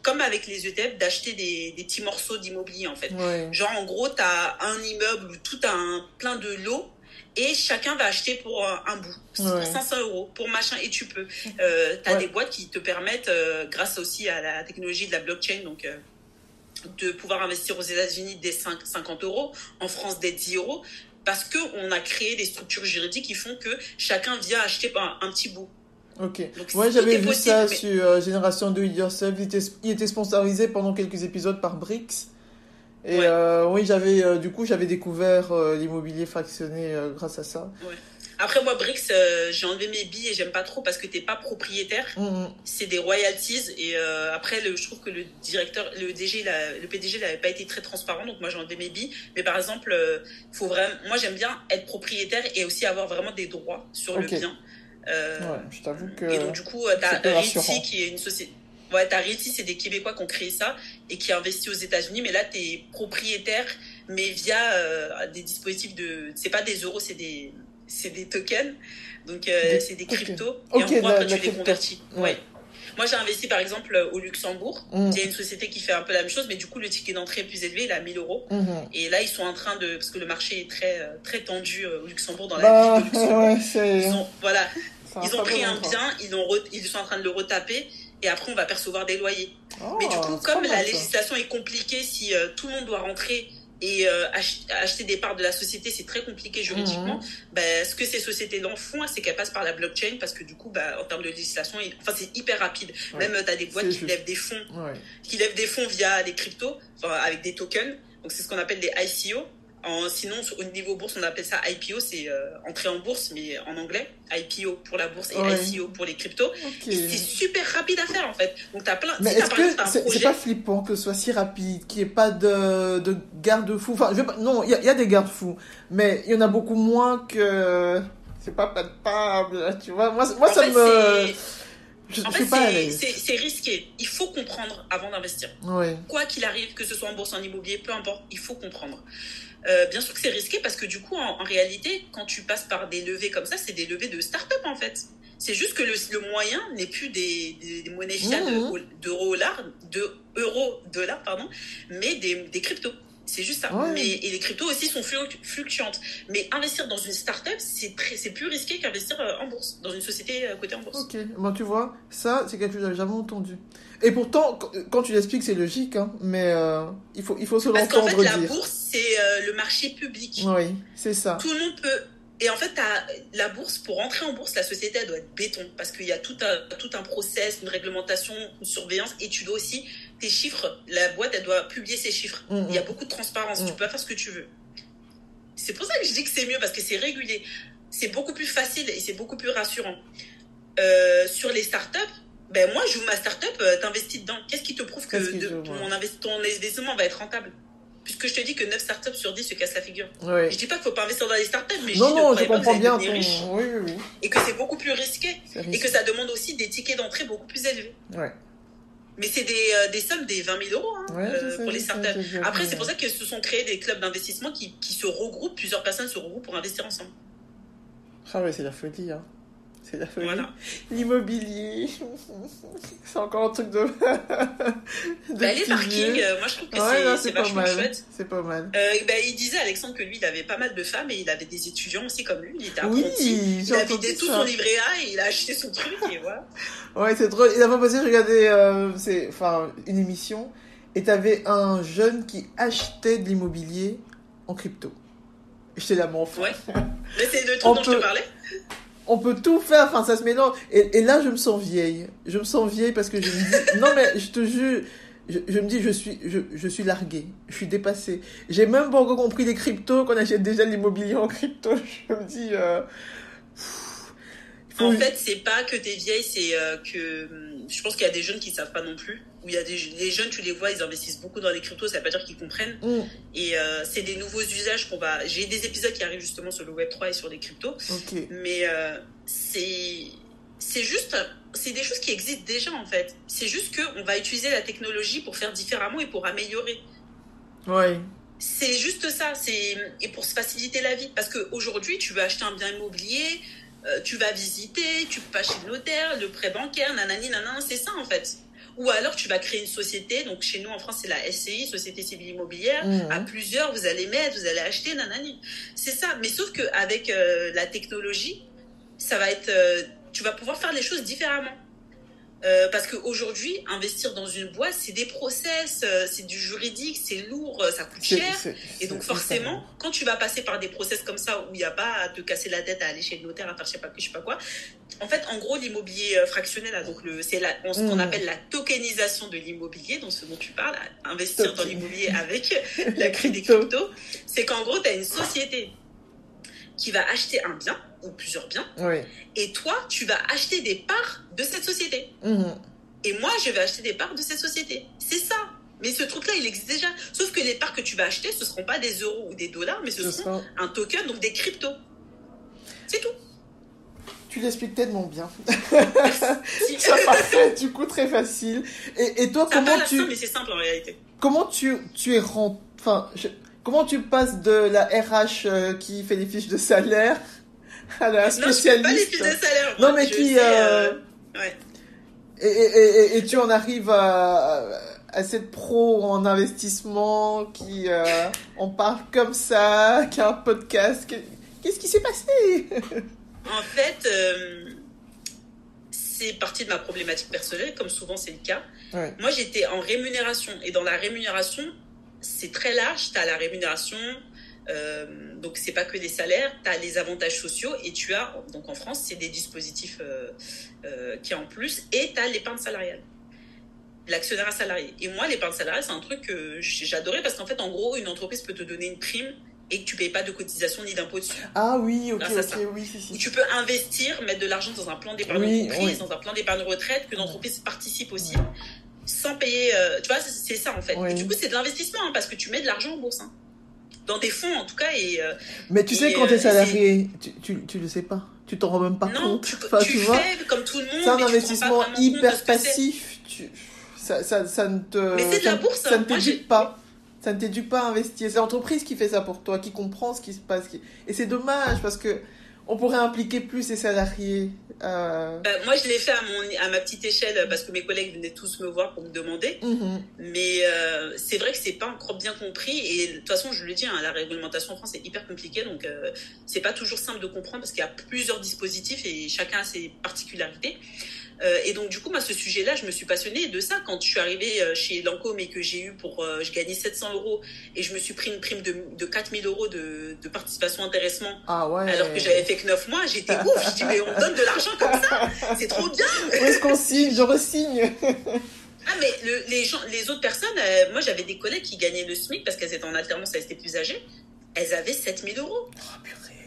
comme avec les ETF, d'acheter des petits morceaux d'immobilier, en fait. Ouais. Genre, en gros, tu as un immeuble où tout a plein de lots et chacun va acheter pour un bout, pour 500 euros, pour machin, et tu peux. Tu as des boîtes qui te permettent, grâce aussi à la technologie de la blockchain, donc de pouvoir investir aux États-Unis dès 50 euros, en France dès 10 euros. Parce qu'on a créé des structures juridiques qui font que chacun vient acheter un petit bout. Ok. Moi, j'avais vu ça sur Génération Do It Yourself. Il était sponsorisé pendant quelques épisodes par Brix. Et oui, j'avais découvert l'immobilier fractionné grâce à ça. Ouais. Après, moi, Brix, j'ai enlevé mes billes et j'aime pas trop parce que t'es pas propriétaire. C'est des royalties. Et après, je trouve que le PDG, il n'avait pas été très transparent. Donc, moi, j'ai enlevé mes billes. Mais par exemple, moi, j'aime bien être propriétaire et aussi avoir vraiment des droits sur le bien. Je t'avoue que. Et donc, du coup, t'as RITI qui est une société. Ouais, t'as RITI, c'est des Québécois qui ont créé ça et qui investit aux États-Unis. Mais là, t'es propriétaire, mais via des dispositifs c'est pas des euros, c'est des tokens, donc c'est des cryptos, et en gros après tu les convertis. Ouais. Moi j'ai investi par exemple au Luxembourg, il y a une société qui fait un peu la même chose, mais du coup le ticket d'entrée est plus élevé, il est à 1000 euros. Et là ils sont en train parce que le marché est très, très tendu au Luxembourg, dans la ville de Luxembourg. Ils ont pris un bien, ils sont en train de le retaper, et après on va percevoir des loyers. Mais du coup, comme la législation est compliquée, si tout le monde doit rentrer et acheter des parts de la société, c'est très compliqué juridiquement. Ce que ces sociétés-là font, c'est qu'elles passent par la blockchain, parce que du coup, en termes de législation, c'est hyper rapide. Même tu as des boîtes qui lèvent des fonds via les cryptos, avec des tokens. Donc c'est ce qu'on appelle les ICO. Sinon, au niveau bourse, on appelle ça IPO, c'est entrée en bourse, mais en anglais. IPO pour la bourse et ICO pour les cryptos. Et c'est super rapide à faire, en fait. Donc, t'as plein... Mais est-ce que c'est pas flippant que ce soit si rapide, qu'il n'y ait pas de garde-fous? Enfin, non, il y a des garde-fous, mais il y en a beaucoup moins que... C'est pas palpable, tu vois. Moi ça me... C'est risqué. Il faut comprendre avant d'investir. Quoi qu'il arrive, que ce soit en bourse, en immobilier, peu importe, il faut comprendre. Bien sûr que c'est risqué parce que du coup, en réalité, quand tu passes par des levées comme ça, c'est des levées de start-up en fait. C'est juste que le moyen n'est plus des monnaies fiables d'euros-dollars, mais des cryptos. C'est juste ça. Et les cryptos aussi sont fluctuantes. Mais investir dans une start-up, c'est plus risqué qu'investir en bourse, dans une société cotée en bourse. Ok, tu vois, ça, c'est quelque chose que j'avais jamais entendu. Et pourtant, quand tu l'expliques, c'est logique, hein, mais il faut se l'entendre dire. Parce qu'en fait, la bourse, c'est le marché public. Oui, c'est ça. Tout le monde peut... Et en fait, la bourse, pour entrer en bourse, la société, elle doit être béton. Parce qu'il y a tout un process, une réglementation, une surveillance. Et tu dois aussi, tes chiffres, la boîte, elle doit publier ses chiffres. Il y a beaucoup de transparence. Tu peux pas faire ce que tu veux. C'est pour ça que je dis que c'est mieux, parce que c'est régulé. C'est beaucoup plus facile et c'est beaucoup plus rassurant. Sur les startups, moi, j'ouvre ma startup, t'investis dedans. Qu'est-ce qui te prouve que ton investissement va être rentable? Puisque je te dis que 9 startups sur 10 se cassent la figure. Je dis pas qu'il faut pas investir dans les startups, mais je comprends bien riche. Oui. Et que c'est beaucoup plus risqué. Et que ça demande aussi des tickets d'entrée beaucoup plus élevés. Mais c'est des sommes des 20 000 euros pour les startups. Après, c'est pour ça que se sont créés des clubs d'investissement qui se regroupent, plusieurs personnes se regroupent pour investir ensemble. Ah ouais, c'est la folie, hein. C'est la folie. Voilà. L'immobilier, c'est encore un truc de les parkings, moi je trouve que c'est vachement chouette. C'est pas mal. Il disait, Alexandre, que lui, il avait pas mal de femmes et il avait des étudiants aussi comme lui. Il était apprenti. Il a vidé tout son livret A et il a acheté son truc et voilà. Ouais, c'est drôle. Et la fois passée, je regardais une émission et t'avais un jeune qui achetait de l'immobilier en crypto. J'étais là, mon enfant. Ouais. Mais c'est le truc dont je te parlais. On peut tout faire, ça se mélange. Et là, je me sens vieille. Je me sens vieille parce que je me dis... Non, mais je te jure, je me dis, je suis larguée, je suis dépassée. J'ai même pas encore compris les cryptos, qu'on achète déjà l'immobilier en crypto. Je me dis... En fait, c'est pas que t'es vieille, c'est que je pense qu'il y a des jeunes qui savent pas non plus. Ou il y a les jeunes, tu les vois, ils investissent beaucoup dans les cryptos, ça veut pas dire qu'ils comprennent. Et c'est des nouveaux usages qu'on va... J'ai des épisodes qui arrivent justement sur le Web3 et sur les cryptos. Mais c'est juste... C'est des choses qui existent déjà, en fait. C'est juste qu'on va utiliser la technologie pour faire différemment et pour améliorer. Ouais. C'est juste ça. Et pour se faciliter la vie. Parce qu'aujourd'hui, tu veux acheter un bien immobilier... tu vas visiter, tu peux pas chez le notaire, le prêt bancaire, nanani, nanana, c'est ça en fait. Ou alors tu vas créer une société, donc chez nous en France c'est la SCI, Société Civile Immobilière, à plusieurs vous allez mettre, vous allez acheter, nanani. C'est ça, mais sauf qu'avec la technologie, ça va être, tu vas pouvoir faire les choses différemment. Parce qu'aujourd'hui, investir dans une boîte, c'est des process, c'est du juridique, c'est lourd, ça coûte cher. Et donc forcément, quand tu vas passer par des process comme ça, où il n'y a pas à te casser la tête, à aller chez le notaire, à faire je sais pas quoi, en fait, en gros, l'immobilier fractionnel, là, donc c'est ce qu'on appelle la tokenisation de l'immobilier, donc ce dont tu parles, investir dans l'immobilier avec la crise des cryptos, c'est qu'en gros, tu as une société qui va acheter un bien ou plusieurs biens, et toi, tu vas acheter des parts de cette société. Et moi, je vais acheter des parts de cette société. C'est ça. Mais ce truc-là, il existe déjà. Sauf que les parts que tu vas acheter, ce ne seront pas des euros ou des dollars, mais ce seront un token, donc des cryptos. C'est tout. Tu l'expliques tellement bien. C'est parfait, du coup, très facile. Et toi, ça comment tu... Simple, mais c'est simple en réalité. Comment tu es comment tu passes de la RH qui fait les fiches de salaire à la spécialiste? Non, je fais pas les fiches de salaire. Non, mais qui... Ouais. Et tu en arrives à cette pro en investissement qui en parle comme ça, qui a un podcast. Qu'est-ce qui s'est passé? En fait, c'est partie de ma problématique personnelle, comme souvent c'est le cas. Moi, j'étais en rémunération. Et dans la rémunération, c'est très large. Tu as la rémunération, donc c'est pas que des salaires, tu as les avantages sociaux et tu as, donc en France, c'est des dispositifs qui y a en plus, et tu as l'épargne salariale, l'actionnariat salarié. Et moi, l'épargne salariale, c'est un truc que j'adorais parce qu'en fait, en gros, une entreprise peut te donner une prime et que tu ne payes pas de cotisation ni d'impôt dessus. Ah oui, ok, oui, si. Tu peux investir, mettre de l'argent dans un plan d'épargne d'entreprise, dans un plan d'épargne retraite, que l'entreprise participe aussi, sans payer... tu vois, c'est ça en fait. Et du coup, c'est de l'investissement, hein, parce que tu mets de l'argent en bourse. Hein. Dans des fonds, en tout cas. Mais tu sais, quand tu es salarié, tu le sais pas. Tu t'en rends même pas compte. Tu fais comme tout le monde. C'est un investissement hyper passif. Ça ne te... Mais c'est de la bourse. Ça ne t'éduque pas. Ça ne t'éduque pas à investir. C'est l'entreprise qui fait ça pour toi, qui comprend ce qui se passe. Et c'est dommage parce que on pourrait impliquer plus les salariés. Moi, je l'ai fait à ma petite échelle parce que mes collègues venaient tous me voir pour me demander. Mais c'est vrai que c'est pas encore bien compris. Et de toute façon, je le dis, hein, la réglementation en France est hyper compliquée. Donc, c'est pas toujours simple de comprendre parce qu'il y a plusieurs dispositifs et chacun a ses particularités. Et donc du coup moi ce sujet-là je me suis passionnée de ça quand je suis arrivée chez Lancôme et que j'ai eu je gagnais 700 € et je me suis pris une prime de 4000 € de participation intéressement alors que j'avais fait que 9 mois. J'étais ouf, je dis mais on donne de l'argent comme ça, c'est trop bien. Où est-ce qu'on signe? Je re-signe. Ah mais les autres personnes, moi j'avais des collègues qui gagnaient le SMIC parce qu'elles étaient en alternance, elles étaient plus âgées, elles avaient 7000 €. Oh purée.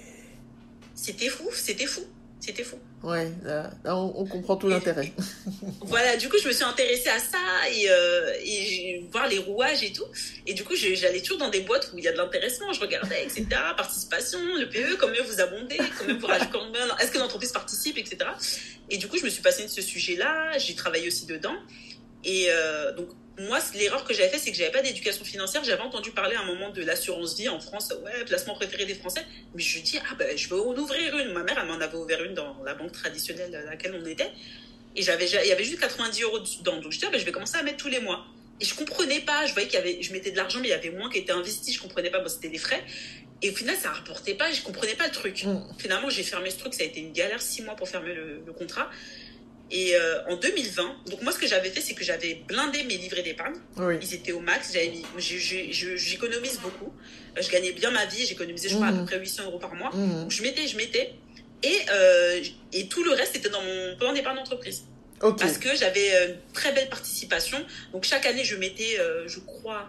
C'était fou. C'était fou. Ouais, là on comprend tout l'intérêt. Voilà, du coup, je me suis intéressée à ça et voir les rouages et tout. Et du coup, j'allais toujours dans des boîtes où il y a de l'intéressement. Je regardais, etc. Participation, le PE, combien vous abondez, est-ce que l'entreprise participe, etc. Et du coup, je me suis passionnée de ce sujet-là. J'ai travaillé aussi dedans. Et donc, moi, l'erreur que j'avais fait, c'est que j'avais pas d'éducation financière. J'avais entendu parler à un moment de l'assurance vie en France. Ouais, placement préféré des Français. Mais je dis, je vais en ouvrir une. Ma mère, elle m'en avait ouvert une dans la banque traditionnelle à laquelle on était. Et il y avait juste 90 € dedans. Donc je dis, je vais commencer à mettre tous les mois. Et je comprenais pas. Je voyais je mettais de l'argent, mais il y avait moins qui était investi. Je comprenais pas. C'était des frais. Et au final, ça rapportait pas. Je comprenais pas le truc. Finalement, j'ai fermé ce truc. Ça a été une galère 6 mois pour fermer le contrat. Et en 2020, donc moi ce que j'avais fait, c'est que j'avais blindé mes livrets d'épargne. Ils étaient au max. J'économise beaucoup. Je gagnais bien ma vie. J'économisais, je crois, à peu près 800 € par mois. Donc je mettais. Et tout le reste était dans mon plan d'épargne d'entreprise. Ok. Parce que j'avais une très belle participation. Donc chaque année, je mettais, je crois,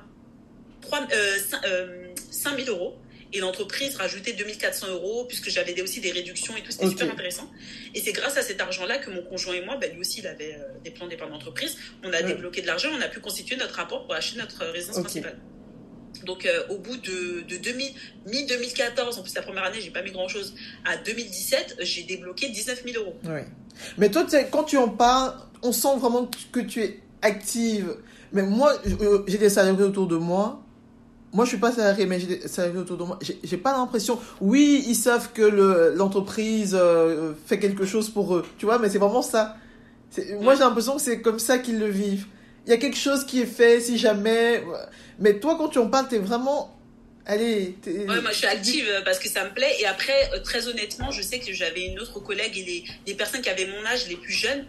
5 000 euros. Et l'entreprise rajoutait 2 400 euros, puisque j'avais aussi des réductions et tout. C'était super intéressant. Et c'est grâce à cet argent-là que mon conjoint et moi, lui aussi, il avait des plans d'épargne d'entreprise. On a débloqué de l'argent, on a pu constituer notre rapport pour acheter notre résidence principale. Donc au bout de mi-2014, en plus la première année, j'ai pas mis grand-chose, à 2017, j'ai débloqué 19 000 euros. Ouais. Mais toi, quand tu en parles, on sent vraiment que tu es active. Mais moi, j'ai des salariés autour de moi. Moi, je suis pas salarié, mais j'ai des salariés autour de moi. J'ai pas l'impression. Oui, ils savent que l'entreprise fait quelque chose pour eux. Tu vois, mais c'est vraiment ça. Moi, j'ai l'impression que c'est comme ça qu'ils le vivent. Il y a quelque chose qui est fait, si jamais. Mais toi, quand tu en parles, t'es vraiment. Allez. Ouais, moi, je suis active parce que ça me plaît. Et après, très honnêtement, je sais que j'avais une autre collègue et les personnes qui avaient mon âge, les plus jeunes.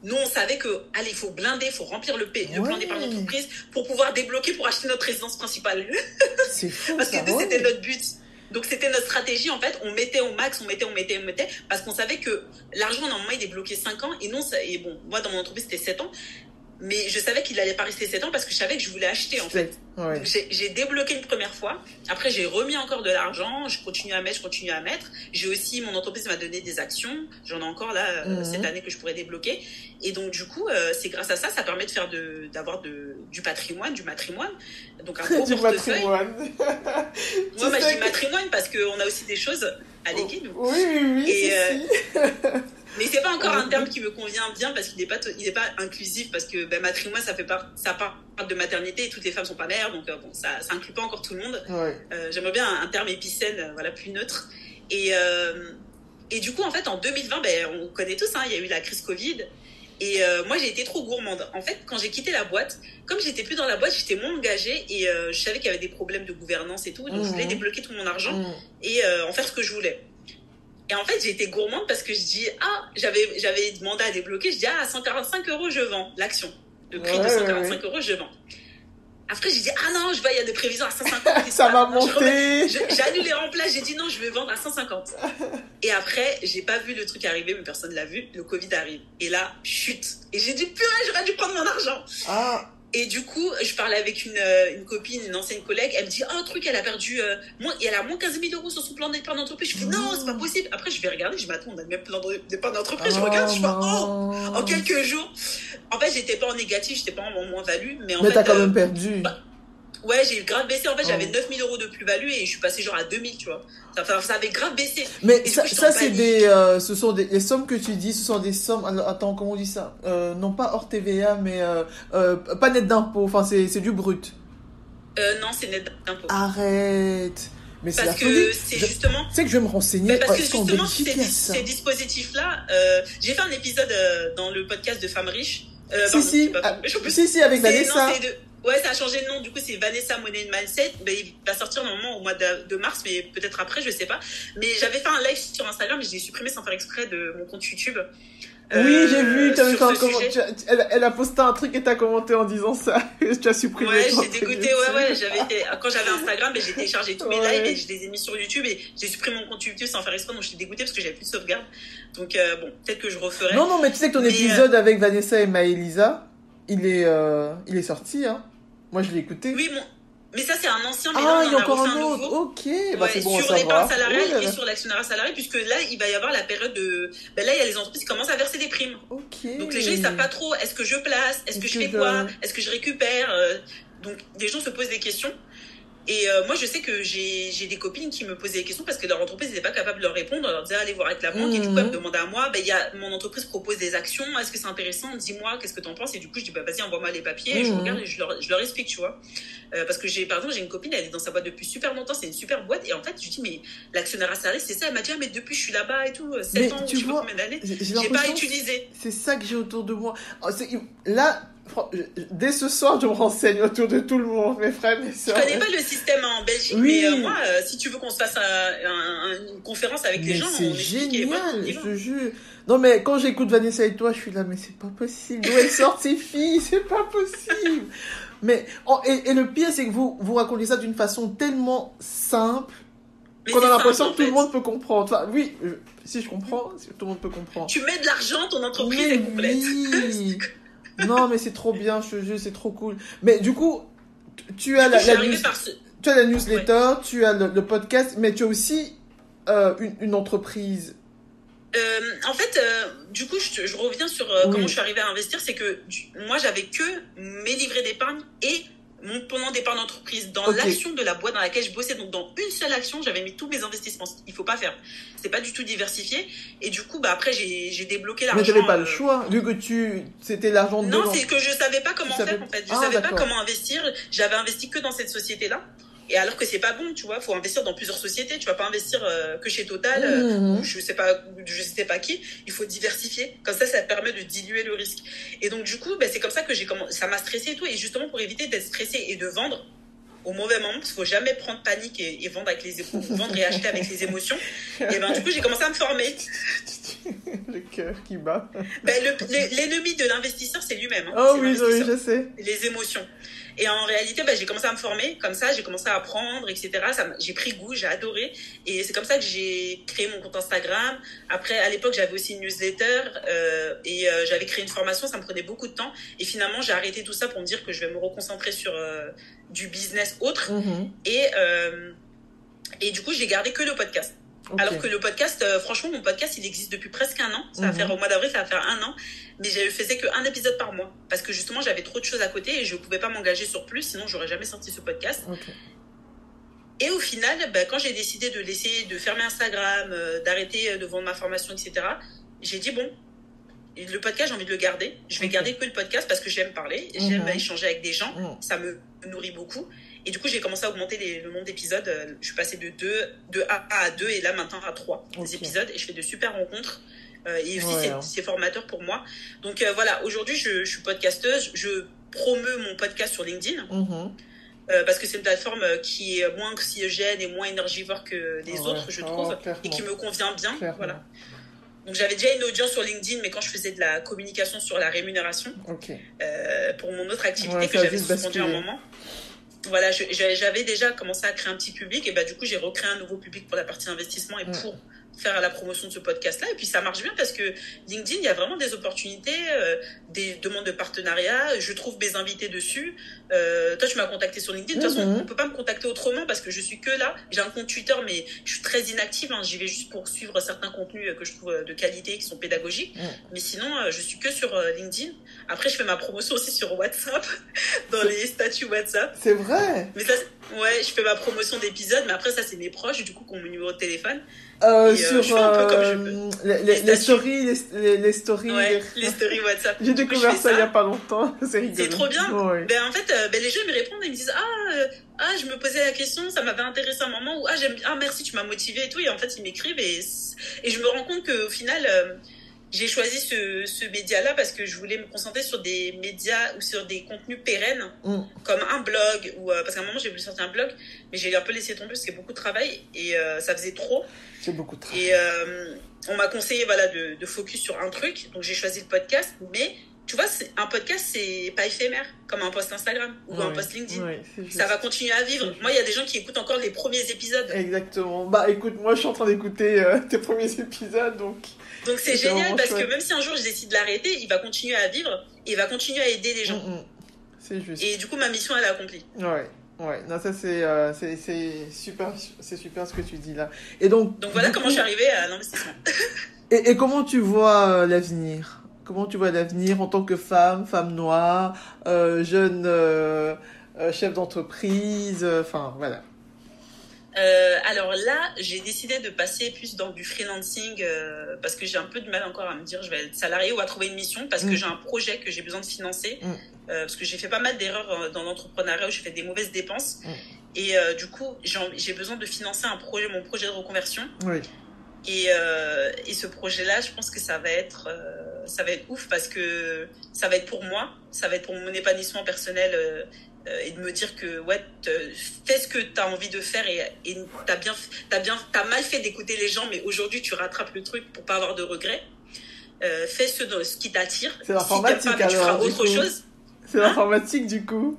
Nous, on savait que, allez, il faut blinder, il faut remplir le plan d'épargne d'entreprise pour pouvoir débloquer pour acheter notre résidence principale. C'est fou. Parce que nous, c'était notre but. Donc, c'était notre stratégie. En fait, on mettait au max, on mettait, parce qu'on savait que l'argent, normalement, il est bloqué 5 ans. Et non, et bon, moi, dans mon entreprise, c'était 7 ans. Mais je savais qu'il n'allait pas rester 7 ans parce que je savais que je voulais acheter, en fait. Ouais. Donc, j'ai débloqué une première fois. Après, j'ai remis encore de l'argent. Je continue à mettre. J'ai aussi, mon entreprise m'a donné des actions. J'en ai encore là, cette année que je pourrais débloquer. Et donc, du coup, c'est grâce à ça, ça permet de faire d'avoir du patrimoine, du matrimoine. Donc, un gros portefeuille. Moi, je dis matrimoine parce qu'on a aussi des choses à léguer, nous. Oui. Et, mais c'est pas encore un terme qui me convient bien parce qu'il est pas inclusif parce que matrimoine, ça part de maternité et toutes les femmes sont pas mères, donc bon, ça inclut pas encore tout le monde. Ouais. J'aimerais bien un terme épicène, plus neutre. Et du coup, en fait, en 2020, on connaît tous, il y a eu la crise Covid. Et moi, j'ai été trop gourmande. En fait, quand j'ai quitté la boîte, comme j'étais plus dans la boîte, j'étais moins engagée et je savais qu'il y avait des problèmes de gouvernance et tout. Donc, je voulais débloquer tout mon argent et en faire ce que je voulais. Et en fait, j'ai été gourmande parce que je dis, j'avais demandé à débloquer, je dis, à 145 euros, je vends l'action. Le prix de 145 euros, je vends. Après, j'ai dit, non, il y a des prévisions à 150. Ça va monter. J'ai annulé en place, j'ai dit non, je vais vendre à 150. Et après, j'ai pas vu le truc arriver, mais personne l'a vu. Le Covid arrive. Et là, chute. Et j'ai dit, purée, j'aurais dû prendre mon argent. Et du coup, je parlais avec une copine, une ancienne collègue. Elle me dit, truc, elle a perdu, elle a moins 15 000 euros sur son plan d'épargne d'entreprise. Je fais, non, c'est pas possible. Après, je vais regarder, je m'attends, on a le même plan d'épargne d'entreprise. Je regarde, je fais, en quelques jours. En fait, j'étais pas en négatif, j'étais pas en moins-value. Mais t'as quand même perdu. Ouais, j'ai grave baissé. En fait, j'avais 9 000 euros de plus-value et je suis passée genre à 2 000, tu vois. Ça avait grave baissé. Mais ça c'est ce sont les sommes que tu dis, ce sont des sommes. Attends, comment on dit ça? Non pas hors TVA, mais pas net d'impôt. Enfin, c'est du brut. Non, c'est net d'impôt. Arrête. Mais c'est parce que c'est justement. Tu sais que je vais me renseigner. Parce que justement, ces dispositifs-là, j'ai fait un épisode dans le podcast de Femmes Riches. Si, avec Vanessa. Ouais, ça a changé de nom. Du coup, c'est Vanessa Money Mindset. Il va sortir normalement au mois de mars, mais peut-être après, je sais pas. Mais j'avais fait un live sur Instagram, mais je l'ai supprimé sans faire exprès de mon compte YouTube. Oui, j'ai vu. Elle a posté un truc et t'as commenté en disant ça. Tu as supprimé. Ouais, j'ai dégoûté. Quand j'avais Instagram, j'ai téléchargé tous mes lives et je les ai mis sur YouTube et j'ai supprimé mon compte YouTube sans faire exprès. Donc, j'étais dégoûtée parce que j'avais plus de sauvegarde. Donc, peut-être que je referai. Non, mais tu sais que ton épisode avec Vanessa et Maëlisa, il est sorti, hein. Moi, je l'ai écouté. Oui, mais ça, c'est un ancien, mais là, il y a encore un autre. Ok, c'est bon, sur l'épargne salariale et sur l'actionnariat salarié, puisque là, il va y avoir la période de... là, il y a les entreprises qui commencent à verser des primes. Ok. Donc, les gens, ils savent pas trop, est-ce que je place? Est-ce que je fais quoi? Est-ce que je récupère? Donc, les gens se posent des questions. Et moi, je sais que j'ai des copines qui me posaient des questions parce que leur entreprise n'était pas capable de leur répondre. On leur disait, allez voir avec la banque. Et du coup, elles me demandaient à moi, mon entreprise propose des actions. Est-ce que c'est intéressant? Dis-moi, qu'est-ce que t'en penses? Et du coup, je dis, vas-y, envoie-moi les papiers. Et je regarde et je leur explique, tu vois. Parce que par exemple, j'ai une copine, elle est dans sa boîte depuis super longtemps. C'est une super boîte. Et en fait, je lui dis, mais l'actionnaire salarié, c'est ça. Elle m'a dit, mais depuis, je suis là-bas et tout, 7 ans, je sais pas combien d'années. J'ai pas utilisé. C'est ça que j'ai autour de moi. Là, dès ce soir, je me renseigne autour de tout le monde, mes frères, mes soeurs. Je connais pas le système en Belgique, mais moi, si tu veux qu'on se fasse une conférence avec les gens, c'est génial, je te jure. Non, mais quand j'écoute Vanessa et toi, je suis là, mais c'est pas possible. D'où elles sortent ces filles? C'est pas possible. Mais et le pire, c'est que vous racontez ça d'une façon tellement simple. Mais qu'on a c'est l'impression simple, que tout le en fait. monde peut comprendre. Enfin, oui, si je comprends, tout le monde peut comprendre. Tu mets de l'argent, ton entreprise Mais est complète. oui. Non, mais c'est trop bien, je te jure, c'est trop cool. Mais du coup, tu as Je suis arrivée par ce... tu as la newsletter, tu as le podcast, mais tu as aussi une entreprise. En fait, du coup, je reviens sur Oui. comment je suis arrivée à investir. C'est que moi, j'avais que mes livrets d'épargne et mon plan d'épargne d'entreprise dans Ok. l'action de la boîte dans laquelle je bossais. Donc, dans une seule action, j'avais mis tous mes investissements. Il faut pas faire. C'est pas du tout diversifié. Et du coup, après, j'ai débloqué l'argent. Mais tu n'avais pas le choix, vu que c'était l'argent de Non, dedans. c'est que je savais pas comment faire, en fait. Je savais pas comment investir. J'avais investi que dans cette société-là. Et alors que c'est pas bon, tu vois, faut investir dans plusieurs sociétés. Tu vas pas investir que chez Total, ou je sais pas qui. Il faut diversifier. Comme ça permet de diluer le risque. Et donc du coup, c'est comme ça que j'ai commencé. Ça m'a stressé et tout. Et justement pour éviter d'être stressé et de vendre au mauvais moment, parce qu'il faut jamais prendre panique et vendre vendre et acheter avec les émotions. Et du coup, j'ai commencé à me former. Le cœur qui bat. L'ennemi de l'investisseur, c'est lui-même. Hein. Oh oui, je sais. Les émotions. Et en réalité, j'ai commencé à me former comme ça, j'ai commencé à apprendre, etc. J'ai pris goût, j'ai adoré. Et c'est comme ça que j'ai créé mon compte Instagram. Après, à l'époque, j'avais aussi une newsletter et j'avais créé une formation, ça me prenait beaucoup de temps. Et finalement, j'ai arrêté tout ça pour me dire que je vais me reconcentrer sur du business autre. Et du coup, j'ai gardé que le podcast. Okay. Alors que le podcast, franchement, mon podcast, il existe depuis presque un an. Ça va faire, au mois d'avril, ça va faire un an. Mais je faisais qu'un épisode par mois. Parce que justement, j'avais trop de choses à côté et je ne pouvais pas m'engager sur plus, sinon j'aurais jamais sorti ce podcast. Okay. Et au final, quand j'ai décidé de laisser, de fermer Instagram, d'arrêter de vendre ma formation, etc., j'ai dit, bon, le podcast, j'ai envie de le garder. Je vais garder que le podcast parce que j'aime parler, j'aime échanger avec des gens. Ça me nourrit beaucoup. Et du coup, j'ai commencé à augmenter le nombre d'épisodes. Je suis passée de 1 à 2 et là, maintenant, à 3 épisodes. Et je fais de super rencontres. Et aussi, c'est formateur pour moi. Donc, voilà, aujourd'hui, je suis podcasteuse. Je promeus mon podcast sur LinkedIn. Parce que c'est une plateforme qui est moins oxygène et moins énergivore que les autres, je trouve. Et qui me convient bien. Voilà. Donc, j'avais déjà une audience sur LinkedIn, mais quand je faisais de la communication sur la rémunération, pour mon autre activité que j'avais suspendue à un moment. Voilà, j'avais déjà commencé à créer un petit public et du coup j'ai recréé un nouveau public pour la partie investissement et pour faire la promotion de ce podcast-là. Et puis ça marche bien parce que LinkedIn, il y a vraiment des opportunités, des demandes de partenariat. Je trouve mes invités dessus. Toi, tu m'as contacté sur LinkedIn. De toute façon, on peut pas me contacter autrement parce que je suis que là. J'ai un compte Twitter, mais je suis très inactive. J'y vais juste pour suivre certains contenus que je trouve de qualité, qui sont pédagogiques. Mais sinon, je suis que sur LinkedIn. Après, je fais ma promotion aussi sur WhatsApp, dans les statuts WhatsApp. C'est vrai. Mais ça, je fais ma promotion d'épisodes, mais après, ça, c'est mes proches, du coup, qui ont mon numéro de téléphone. Sur je fais un peu comme je peux. Les stories, les stories. Ouais, les stories WhatsApp. J'ai découvert ça il n'y a pas longtemps. C'est rigolo. C'est trop bien. Ouais. En fait, les gens ils me répondent et ils me disent je me posais la question, ça m'avait intéressé un moment, ou merci, tu m'as motivé et tout. Et en fait, ils m'écrivent et je me rends compte qu'au final, j'ai choisi ce média-là parce que je voulais me concentrer sur des médias ou sur des contenus pérennes, comme un blog, ou parce qu'à un moment j'ai voulu sortir un blog, mais j'ai un peu laissé tomber parce qu'il y a beaucoup de travail et ça faisait trop. C'est beaucoup de travail. Et on m'a conseillé de focus sur un truc, donc j'ai choisi le podcast, mais tu vois, un podcast, c'est pas éphémère, comme un post Instagram ou un post LinkedIn. Ça va continuer à vivre. Moi, il y a des gens qui écoutent encore les premiers épisodes. Exactement. Écoute, moi, je suis en train d'écouter tes premiers épisodes, donc c'est génial parce que même si un jour je décide de l'arrêter, il va continuer à vivre et il va continuer à aider les gens. C'est juste. Et du coup, ma mission, elle est accomplie. Ouais, non, ça c'est super ce que tu dis là. Et donc voilà comment je suis arrivée à l'investissement. et comment tu vois l'avenir? Comment tu vois l'avenir en tant que femme noire, jeune chef d'entreprise, enfin voilà. Alors là, j'ai décidé de passer plus dans du freelancing parce que j'ai un peu de mal encore à me dire je vais être salariée ou à trouver une mission parce que j'ai un projet que j'ai besoin de financer parce que j'ai fait pas mal d'erreurs dans l'entrepreneuriat où j'ai fait des mauvaises dépenses et du coup j'ai besoin de financer mon projet de reconversion. Oui. Et ce projet-là, je pense que ça va être ouf parce que ça va être pour moi, ça va être pour mon épanouissement personnel et de me dire que fais ce que tu as envie de faire et t'as mal fait d'écouter les gens, mais aujourd'hui tu rattrapes le truc pour pas avoir de regrets. Fais ce qui t'attire. C'est l'informatique, si t'aimes pas, tu feras autre chose. C'est l'informatique du coup.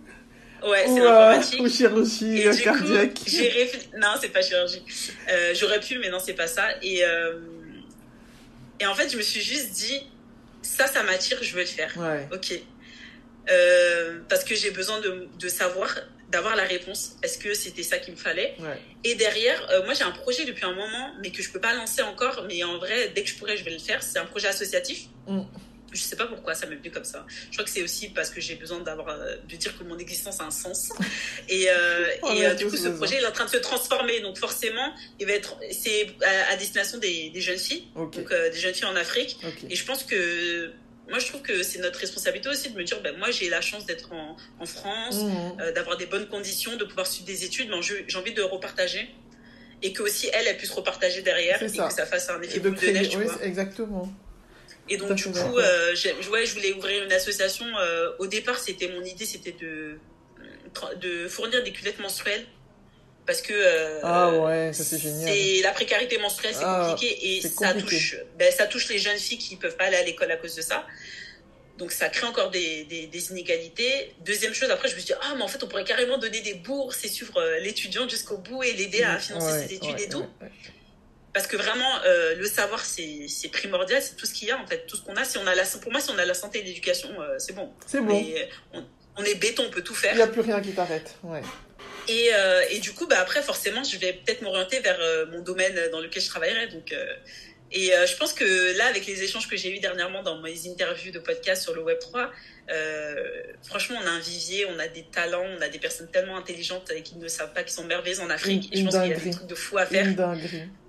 Ouais, c'est l'informatique. Ou chirurgie cardiaque. Coup, j'ai réfléchi... Non, c'est pas chirurgie. J'aurais pu, mais non, c'est pas ça. Et en fait, je me suis juste dit, ça m'attire, je veux le faire. Ouais. Ok. Parce que j'ai besoin de savoir, d'avoir la réponse. Est-ce que c'était ça qu'il me fallait? Ouais. Et derrière, moi, j'ai un projet depuis un moment, mais que je peux pas lancer encore. Mais en vrai, dès que je pourrai, je vais le faire. C'est un projet associatif. Je sais pas pourquoi ça m'est venu comme ça. Je crois que c'est aussi parce que j'ai besoin de dire que mon existence a un sens. Et du coup, ce projet il est en train de se transformer. Donc forcément, c'est à destination des jeunes filles, donc des jeunes filles en Afrique. Et je pense que moi, je trouve que c'est notre responsabilité aussi de me dire, moi, j'ai la chance d'être en France, d'avoir des bonnes conditions, de pouvoir suivre des études, mais j'ai envie de repartager. Et que aussi elle puisse repartager derrière, et que ça fasse un effet boule de neige. Oui, exactement. Et donc, du coup, je voulais ouvrir une association. Au départ, mon idée, c'était de fournir des cuvettes menstruelles. Parce que ça c'est génial. La précarité menstruelle, c'est compliqué. Et ça touche les jeunes filles qui ne peuvent pas aller à l'école à cause de ça. Donc, ça crée encore des inégalités. Deuxième chose, après, je me suis dit, mais en fait, on pourrait carrément donner des bourses et suivre l'étudiante jusqu'au bout et l'aider à financer ses études et tout. Parce que vraiment, le savoir, c'est primordial, c'est tout ce qu'il y a, en fait. Tout ce qu'on a, pour moi, si on a la santé et l'éducation, c'est bon. C'est bon. Mais on est béton, on peut tout faire. Il n'y a plus rien qui t'arrête, ouais. Et du coup, après, forcément, je vais peut-être m'orienter vers mon domaine dans lequel je travaillerai. Donc, je pense que là, avec les échanges que j'ai eus dernièrement dans mes interviews de podcast sur le Web3, franchement, on a un vivier, on a des talents, on a des personnes tellement intelligentes et qui ne savent pas, qui sont merveilleuses en Afrique. Et je pense qu'il y a des trucs de fou à faire.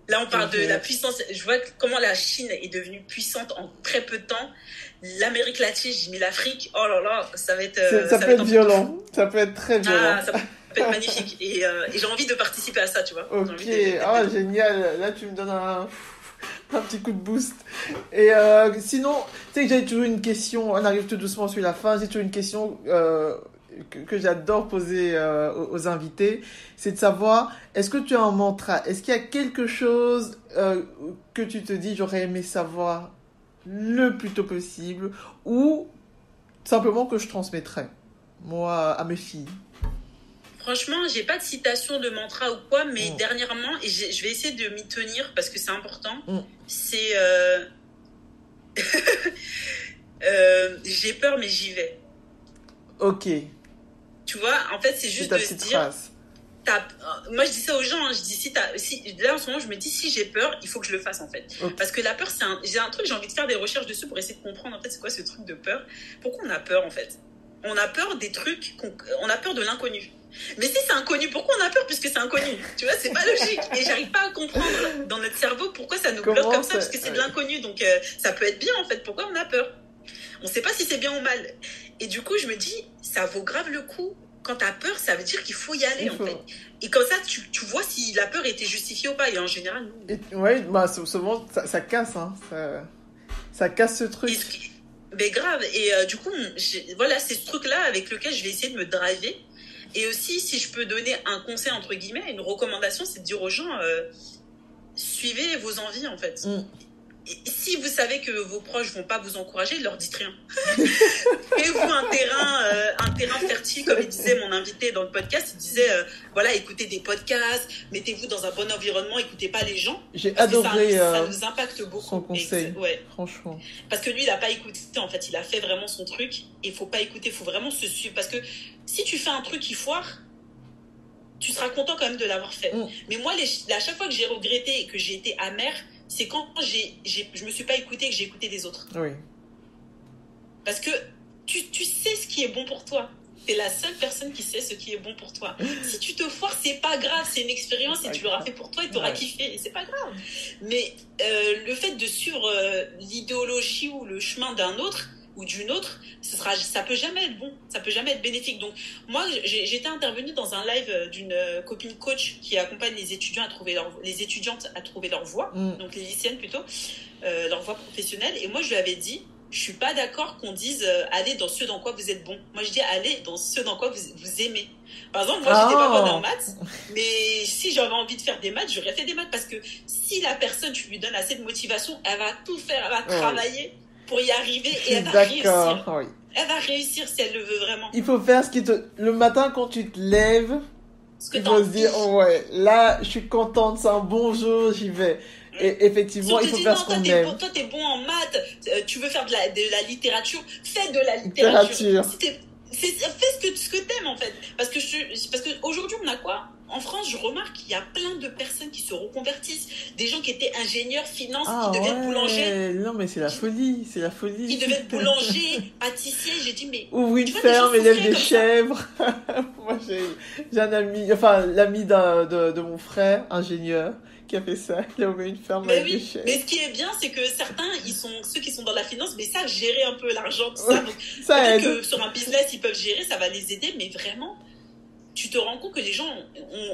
Là, on parle de la puissance. Je vois comment la Chine est devenue puissante en très peu de temps. L'Amérique latine, j'ai mis l'Afrique. Oh là là, ça va être... ça peut être violent. Ça peut être très violent. Ça peut être magnifique. Et j'ai envie de participer à ça, tu vois. Ok, génial. Là, tu me donnes un petit coup de boost. Et sinon, tu sais que j'ai toujours une question. On arrive tout doucement sur la fin. J'ai toujours une question... que j'adore poser aux invités, c'est de savoir, est-ce que tu as un mantra? Est-ce qu'il y a quelque chose que tu te dis, j'aurais aimé savoir le plus tôt possible, ou simplement que je transmettrais, moi, à mes filles? Franchement, j'ai pas de citation de mantra ou quoi, mais dernièrement, et je vais essayer de m'y tenir parce que c'est important, c'est... j'ai peur, mais j'y vais. Ok. Tu vois, en fait, c'est juste de se dire... Moi, je dis ça aux gens, je dis, là, en ce moment, je me dis, si j'ai peur, il faut que je le fasse, en fait. Parce que la peur, j'ai envie de faire des recherches dessus pour essayer de comprendre, en fait, c'est quoi ce truc de peur. Pourquoi on a peur, en fait? On a peur des trucs, on a peur de l'inconnu. Mais si c'est inconnu, pourquoi on a peur puisque c'est inconnu? Tu vois, c'est pas logique. Et j'arrive pas à comprendre dans notre cerveau pourquoi ça nous bloque comme ça, parce que c'est de l'inconnu. Donc, ça peut être bien, en fait. Pourquoi on a peur? On sait pas si c'est bien ou mal. Et du coup, je me dis, ça vaut grave le coup. Quand t'as peur, ça veut dire qu'il faut y aller, en fait. Et comme ça, tu vois si la peur était justifiée ou pas. Et en général, non. Oui, souvent, ça casse, hein. Ça casse ce truc. Mais grave. Et du coup, voilà, c'est ce truc-là avec lequel je vais essayer de me driver. Et aussi, si je peux donner un conseil, entre guillemets, une recommandation, c'est de dire aux gens, suivez vos envies, en fait. Et si vous savez que vos proches vont pas vous encourager, leur dites rien. Faites-vous un terrain fertile, comme il disait mon invité dans le podcast. Il disait, voilà, écoutez des podcasts, mettez-vous dans un bon environnement, écoutez pas les gens. J'ai adoré ça nous impacte beaucoup. Son conseil, franchement. Parce que lui, il a pas écouté, en fait, il a fait vraiment son truc. Et il faut pas écouter, il faut vraiment se suivre. Parce que si tu fais un truc qui foire, tu seras content quand même de l'avoir fait. Mais moi, à chaque fois que j'ai regretté et que j'ai été amère, c'est quand je me suis pas écoutée et que j'ai écouté les autres. Oui. Parce que tu sais ce qui est bon pour toi. T'es la seule personne qui sait ce qui est bon pour toi. Si tu te foires, c'est pas grave. C'est une expérience et tu l'auras fait pour toi et t'auras kiffé. Et c'est pas grave. Mais le fait de suivre l'idéologie ou le chemin d'un autre ou d'une autre, ça peut jamais être bon. Ça peut jamais être bénéfique. Donc, moi, j'étais intervenue dans un live d'une copine coach qui accompagne les étudiantes à trouver leur voie. Donc, les lycéennes plutôt, leur voie professionnelle. Et moi, je lui avais dit, je suis pas d'accord qu'on dise allez dans ce dans quoi vous êtes bon. Moi, je dis allez dans ce dans quoi vous aimez. Par exemple, moi, j'étais pas bonne en maths, mais si j'avais envie de faire des maths, j'aurais fait des maths parce que si la personne, tu lui donnes assez de motivation, elle va tout faire, elle va travailler pour y arriver et elle va réussir. Elle va réussir si elle le veut vraiment. Il faut faire le matin quand tu te lèves, il faut se dire, oh ouais, là, je suis contente, c'est un bon jour, j'y vais. Et effectivement, il faut faire ce qu'on aime. Toi, t'es bon en maths, tu veux faire de la littérature, fais de la littérature. Fais ce que t'aimes, en fait. Parce que aujourd'hui, on a quoi? En France, je remarque qu'il y a plein de personnes qui se reconvertissent. Des gens qui étaient ingénieurs, finance, qui deviennent boulangers. Non, mais c'est la folie. Qui deviennent boulangers, pâtissiers. J'ai dit, mais... Ouvre une ferme, élève des chèvres. Moi, j'ai un ami, enfin, l'ami de mon frère, ingénieur, qui a fait ça. Il a ouvert une ferme avec des chèvres. Mais ce qui est bien, c'est que certains, ceux qui sont dans la finance, mais savent gérer un peu l'argent, tout ça. Donc, ça aide. que sur un business, ils peuvent gérer, ça va les aider, mais vraiment... Tu te rends compte que les gens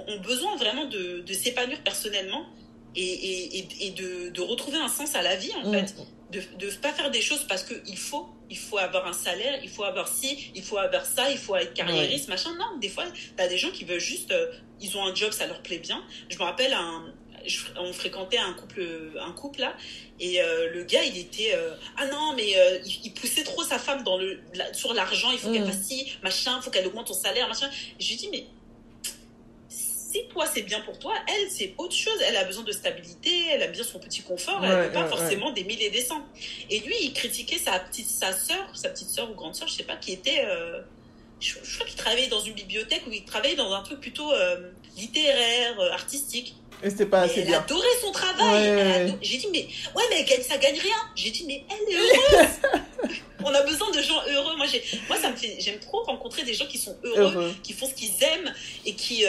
ont besoin vraiment de s'épanouir personnellement et de retrouver un sens à la vie, en fait. De pas faire des choses parce qu'il faut avoir un salaire, il faut avoir ci, il faut avoir ça, il faut être carriériste, machin. Non, des fois, t'as des gens qui veulent juste... ils ont un job, ça leur plaît bien. Je me rappelle, on fréquentait un couple là, et le gars, il était... ah non, mais il poussait trop sa femme sur l'argent, il faut qu'elle fasse ci, machin, il faut qu'elle augmente son salaire, machin. Et je lui dis, mais si toi, c'est bien pour toi, elle, c'est autre chose. Elle a besoin de stabilité, elle a bien son petit confort, elle ne veut pas forcément des 1000 et des 100. Et lui, il critiquait sa petite sœur ou grande sœur, je sais pas, qui était... je crois qu'il travaillait dans une bibliothèque ou il travaillait dans un truc plutôt littéraire, artistique. Et c'était pas assez bien. Elle adorait son travail. J'ai dit, mais ça gagne rien. J'ai dit, mais elle est heureuse. On a besoin de gens heureux. J'aime trop rencontrer des gens qui sont heureux, qui font ce qu'ils aiment et qui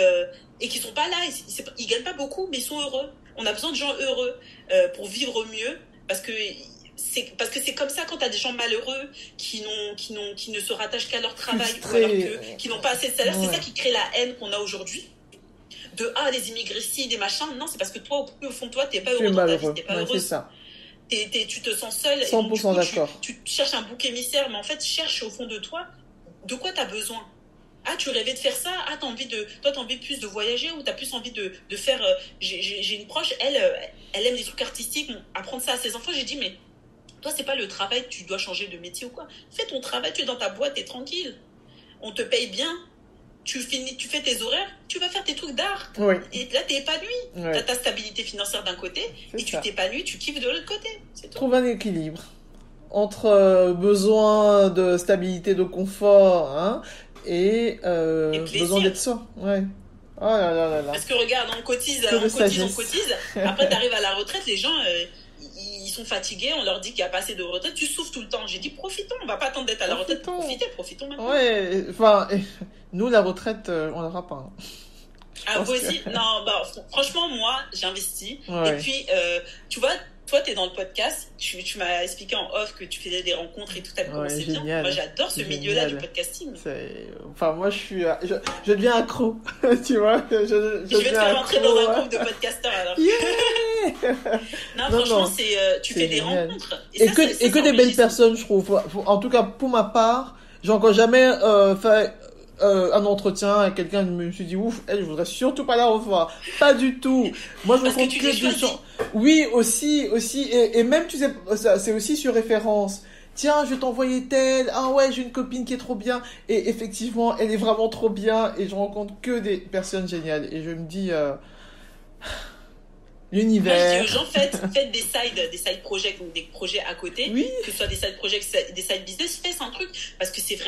sont pas là. Ils gagnent pas beaucoup, mais ils sont heureux. On a besoin de gens heureux pour vivre mieux, parce que c'est comme ça quand t'as des gens malheureux qui ne se rattachent qu'à leur travail, ou alors qui n'ont pas assez de salaire. C'est ça qui crée la haine qu'on a aujourd'hui. Les immigrés ci, des machins. Non, c'est parce que toi, au fond de toi, t'es pas heureux dans ta vie, t'es pas heureuse. C'est ça. Tu te sens seule. 100% d'accord. Tu cherches un bouc émissaire, mais en fait, cherche au fond de toi de quoi t'as besoin. Ah, tu rêvais de faire ça. Ah, t'as envie plus de voyager, ou t'as plus envie de faire... J'ai une proche, elle aime les trucs artistiques, apprendre ça à ses enfants. J'ai dit, mais toi, c'est pas le travail, tu dois changer de métier ou quoi. Fais ton travail, tu es dans ta boîte, t'es tranquille. On te paye bien. Tu fais tes horaires, tu vas faire tes trucs d'art. Oui. Et là, t'es épanoui. T'as ta stabilité financière d'un côté, et tu t'épanouis, tu kiffes de l'autre côté. C'est tout. Trouve un équilibre entre besoin de stabilité, de confort, hein, et besoin d'être soi. Ouais. Oh là là là là. Parce que regarde, on cotise. Après, t'arrives à la retraite, les gens... ils sont fatigués, on leur dit qu'il n'y a pas assez de retraite, tu souffres tout le temps. J'ai dit, profitons, on ne va pas attendre d'être à la retraite pour profitons maintenant. Ouais, enfin, nous, la retraite, on l'aura pas. Hein. Ah, vous aussi? Non, franchement, moi, j'ai investi. Ouais. Et puis, tu vois, toi, tu es dans le podcast, tu m'as expliqué en off que tu faisais des rencontres et tout, t'as commencé bien. Moi, j'adore ce milieu-là du podcasting. Enfin, moi, je deviens accro, tu vois. Je vais te faire rentrer dans un groupe de podcasteurs, alors. Yeah. Franchement, tu fais des rencontres. Et que des belles personnes, je trouve. En tout cas, pour ma part, j'ai encore jamais fait... un entretien avec quelqu'un, je me suis dit ouf, je voudrais surtout pas la revoir. Pas du tout. Moi, je me compte que des gens. Oui, aussi, et même, tu sais, c'est aussi sur référence. Tiens, je vais t'envoyer telle. Ah ouais, j'ai une copine qui est trop bien. Et effectivement, elle est vraiment trop bien. Et je rencontre que des personnes géniales. Et je me dis, l'univers. Moi, je dis aux gens, faites des side projects, donc des projets à côté. Oui. Que ce soit des side projects, des side business, fais un truc. Parce que c'est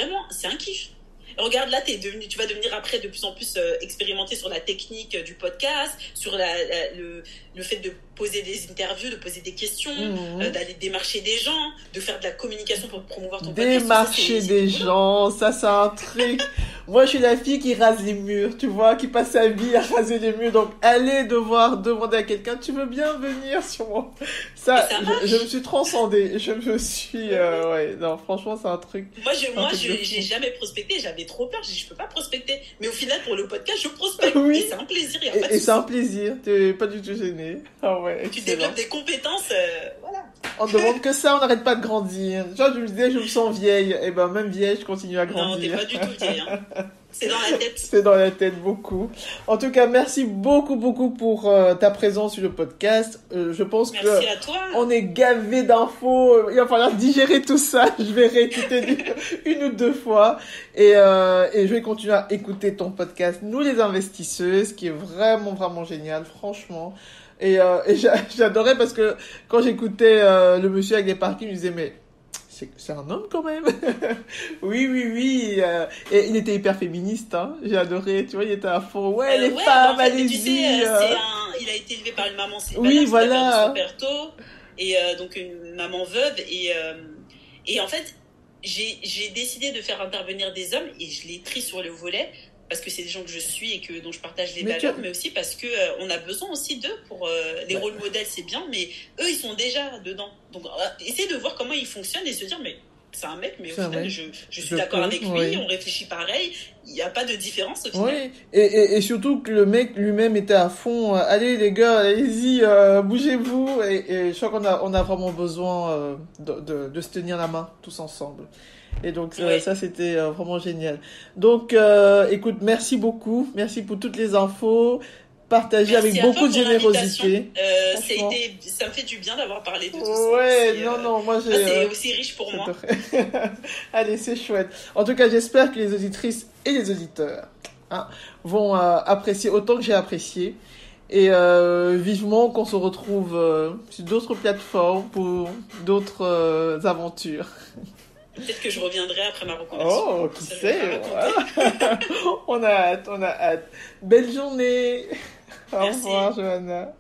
un kiff. Regarde, là, tu vas devenir après de plus en plus expérimenté sur la technique du podcast, sur le fait de poser des interviews, de poser des questions, d'aller démarcher des gens, de faire de la communication pour promouvoir ton podcast. Démarcher des gens, ça c'est un truc. Moi, je suis la fille qui rase les murs, tu vois, qui passe sa vie à raser les murs. Donc, allez devoir demander à quelqu'un, tu veux bien venir sur moi. Ça, je me suis transcendée. Je me suis... ouais, non, franchement, c'est un truc... Moi, j'ai jamais prospecté. J'avais trop peur. Je peux pas prospecter. Mais au final, pour le podcast, je prospecte. Oui. Et c'est un plaisir. Et c'est un plaisir. Tu n'es pas du tout gêné. Ah ouais, tu développes des compétences. Voilà. On demande que ça, on n'arrête pas de grandir. Genre, je me disais, je me sens vieille. Et ben, même vieille, je continue à grandir. Non, t'es pas du tout vieille. C'est dans la tête. C'est dans la tête, beaucoup. En tout cas, merci beaucoup pour ta présence sur le podcast. Je pense merci que à toi. On est gavé d'infos. Il va falloir digérer tout ça. Je vais réécouter une ou deux fois. Et je vais continuer à écouter ton podcast, Nous les investisseuses, qui est vraiment, vraiment génial, franchement. Et j'adorais parce que quand j'écoutais le monsieur avec les parkings, je me disais, mais c'est un homme quand même. Oui. Et il était hyper féministe, hein. J'ai adoré, tu vois, il était à fond. Ouais, les femmes, en fait, allez-y. Tu sais, il a été élevé par une maman célibataire. Oui, voilà. De son père tôt, et donc une maman veuve. Et en fait, j'ai décidé de faire intervenir des hommes et je l'ai pris sur le volet parce que c'est des gens que je suis et dont je partage les valeurs, mais aussi parce que on a besoin aussi d'eux pour les rôles modèles, c'est bien, mais eux ils sont déjà dedans. Donc essayer de voir comment ils fonctionnent et se dire mais c'est un mec, mais au final je suis d'accord avec lui, on réfléchit pareil, il n'y a pas de différence au final. Oui, et surtout que le mec lui-même était à fond, allez les gars, allez-y, bougez-vous, et je crois qu'on a vraiment besoin de se tenir la main tous ensemble. Et donc ça c'était vraiment génial. Donc écoute, merci beaucoup, merci pour toutes les infos partagées avec beaucoup de générosité. Ça me fait du bien d'avoir parlé de tout ça. Ouais, non, moi j'ai... c'est aussi riche pour moi. Allez, c'est chouette. En tout cas, j'espère que les auditrices et les auditeurs vont apprécier autant que j'ai apprécié. Et vivement qu'on se retrouve sur d'autres plateformes pour d'autres aventures. Peut-être que je reviendrai après ma reconversion. Oh, qui sait, voilà. On a hâte. Belle journée. Au revoir, Johanna.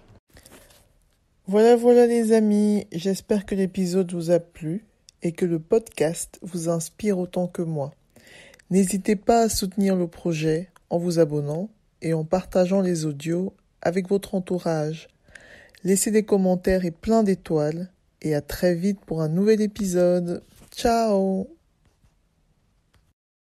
Voilà les amis. J'espère que l'épisode vous a plu et que le podcast vous inspire autant que moi. N'hésitez pas à soutenir le projet en vous abonnant et en partageant les audios avec votre entourage. Laissez des commentaires et plein d'étoiles. Et à très vite pour un nouvel épisode. Ciao!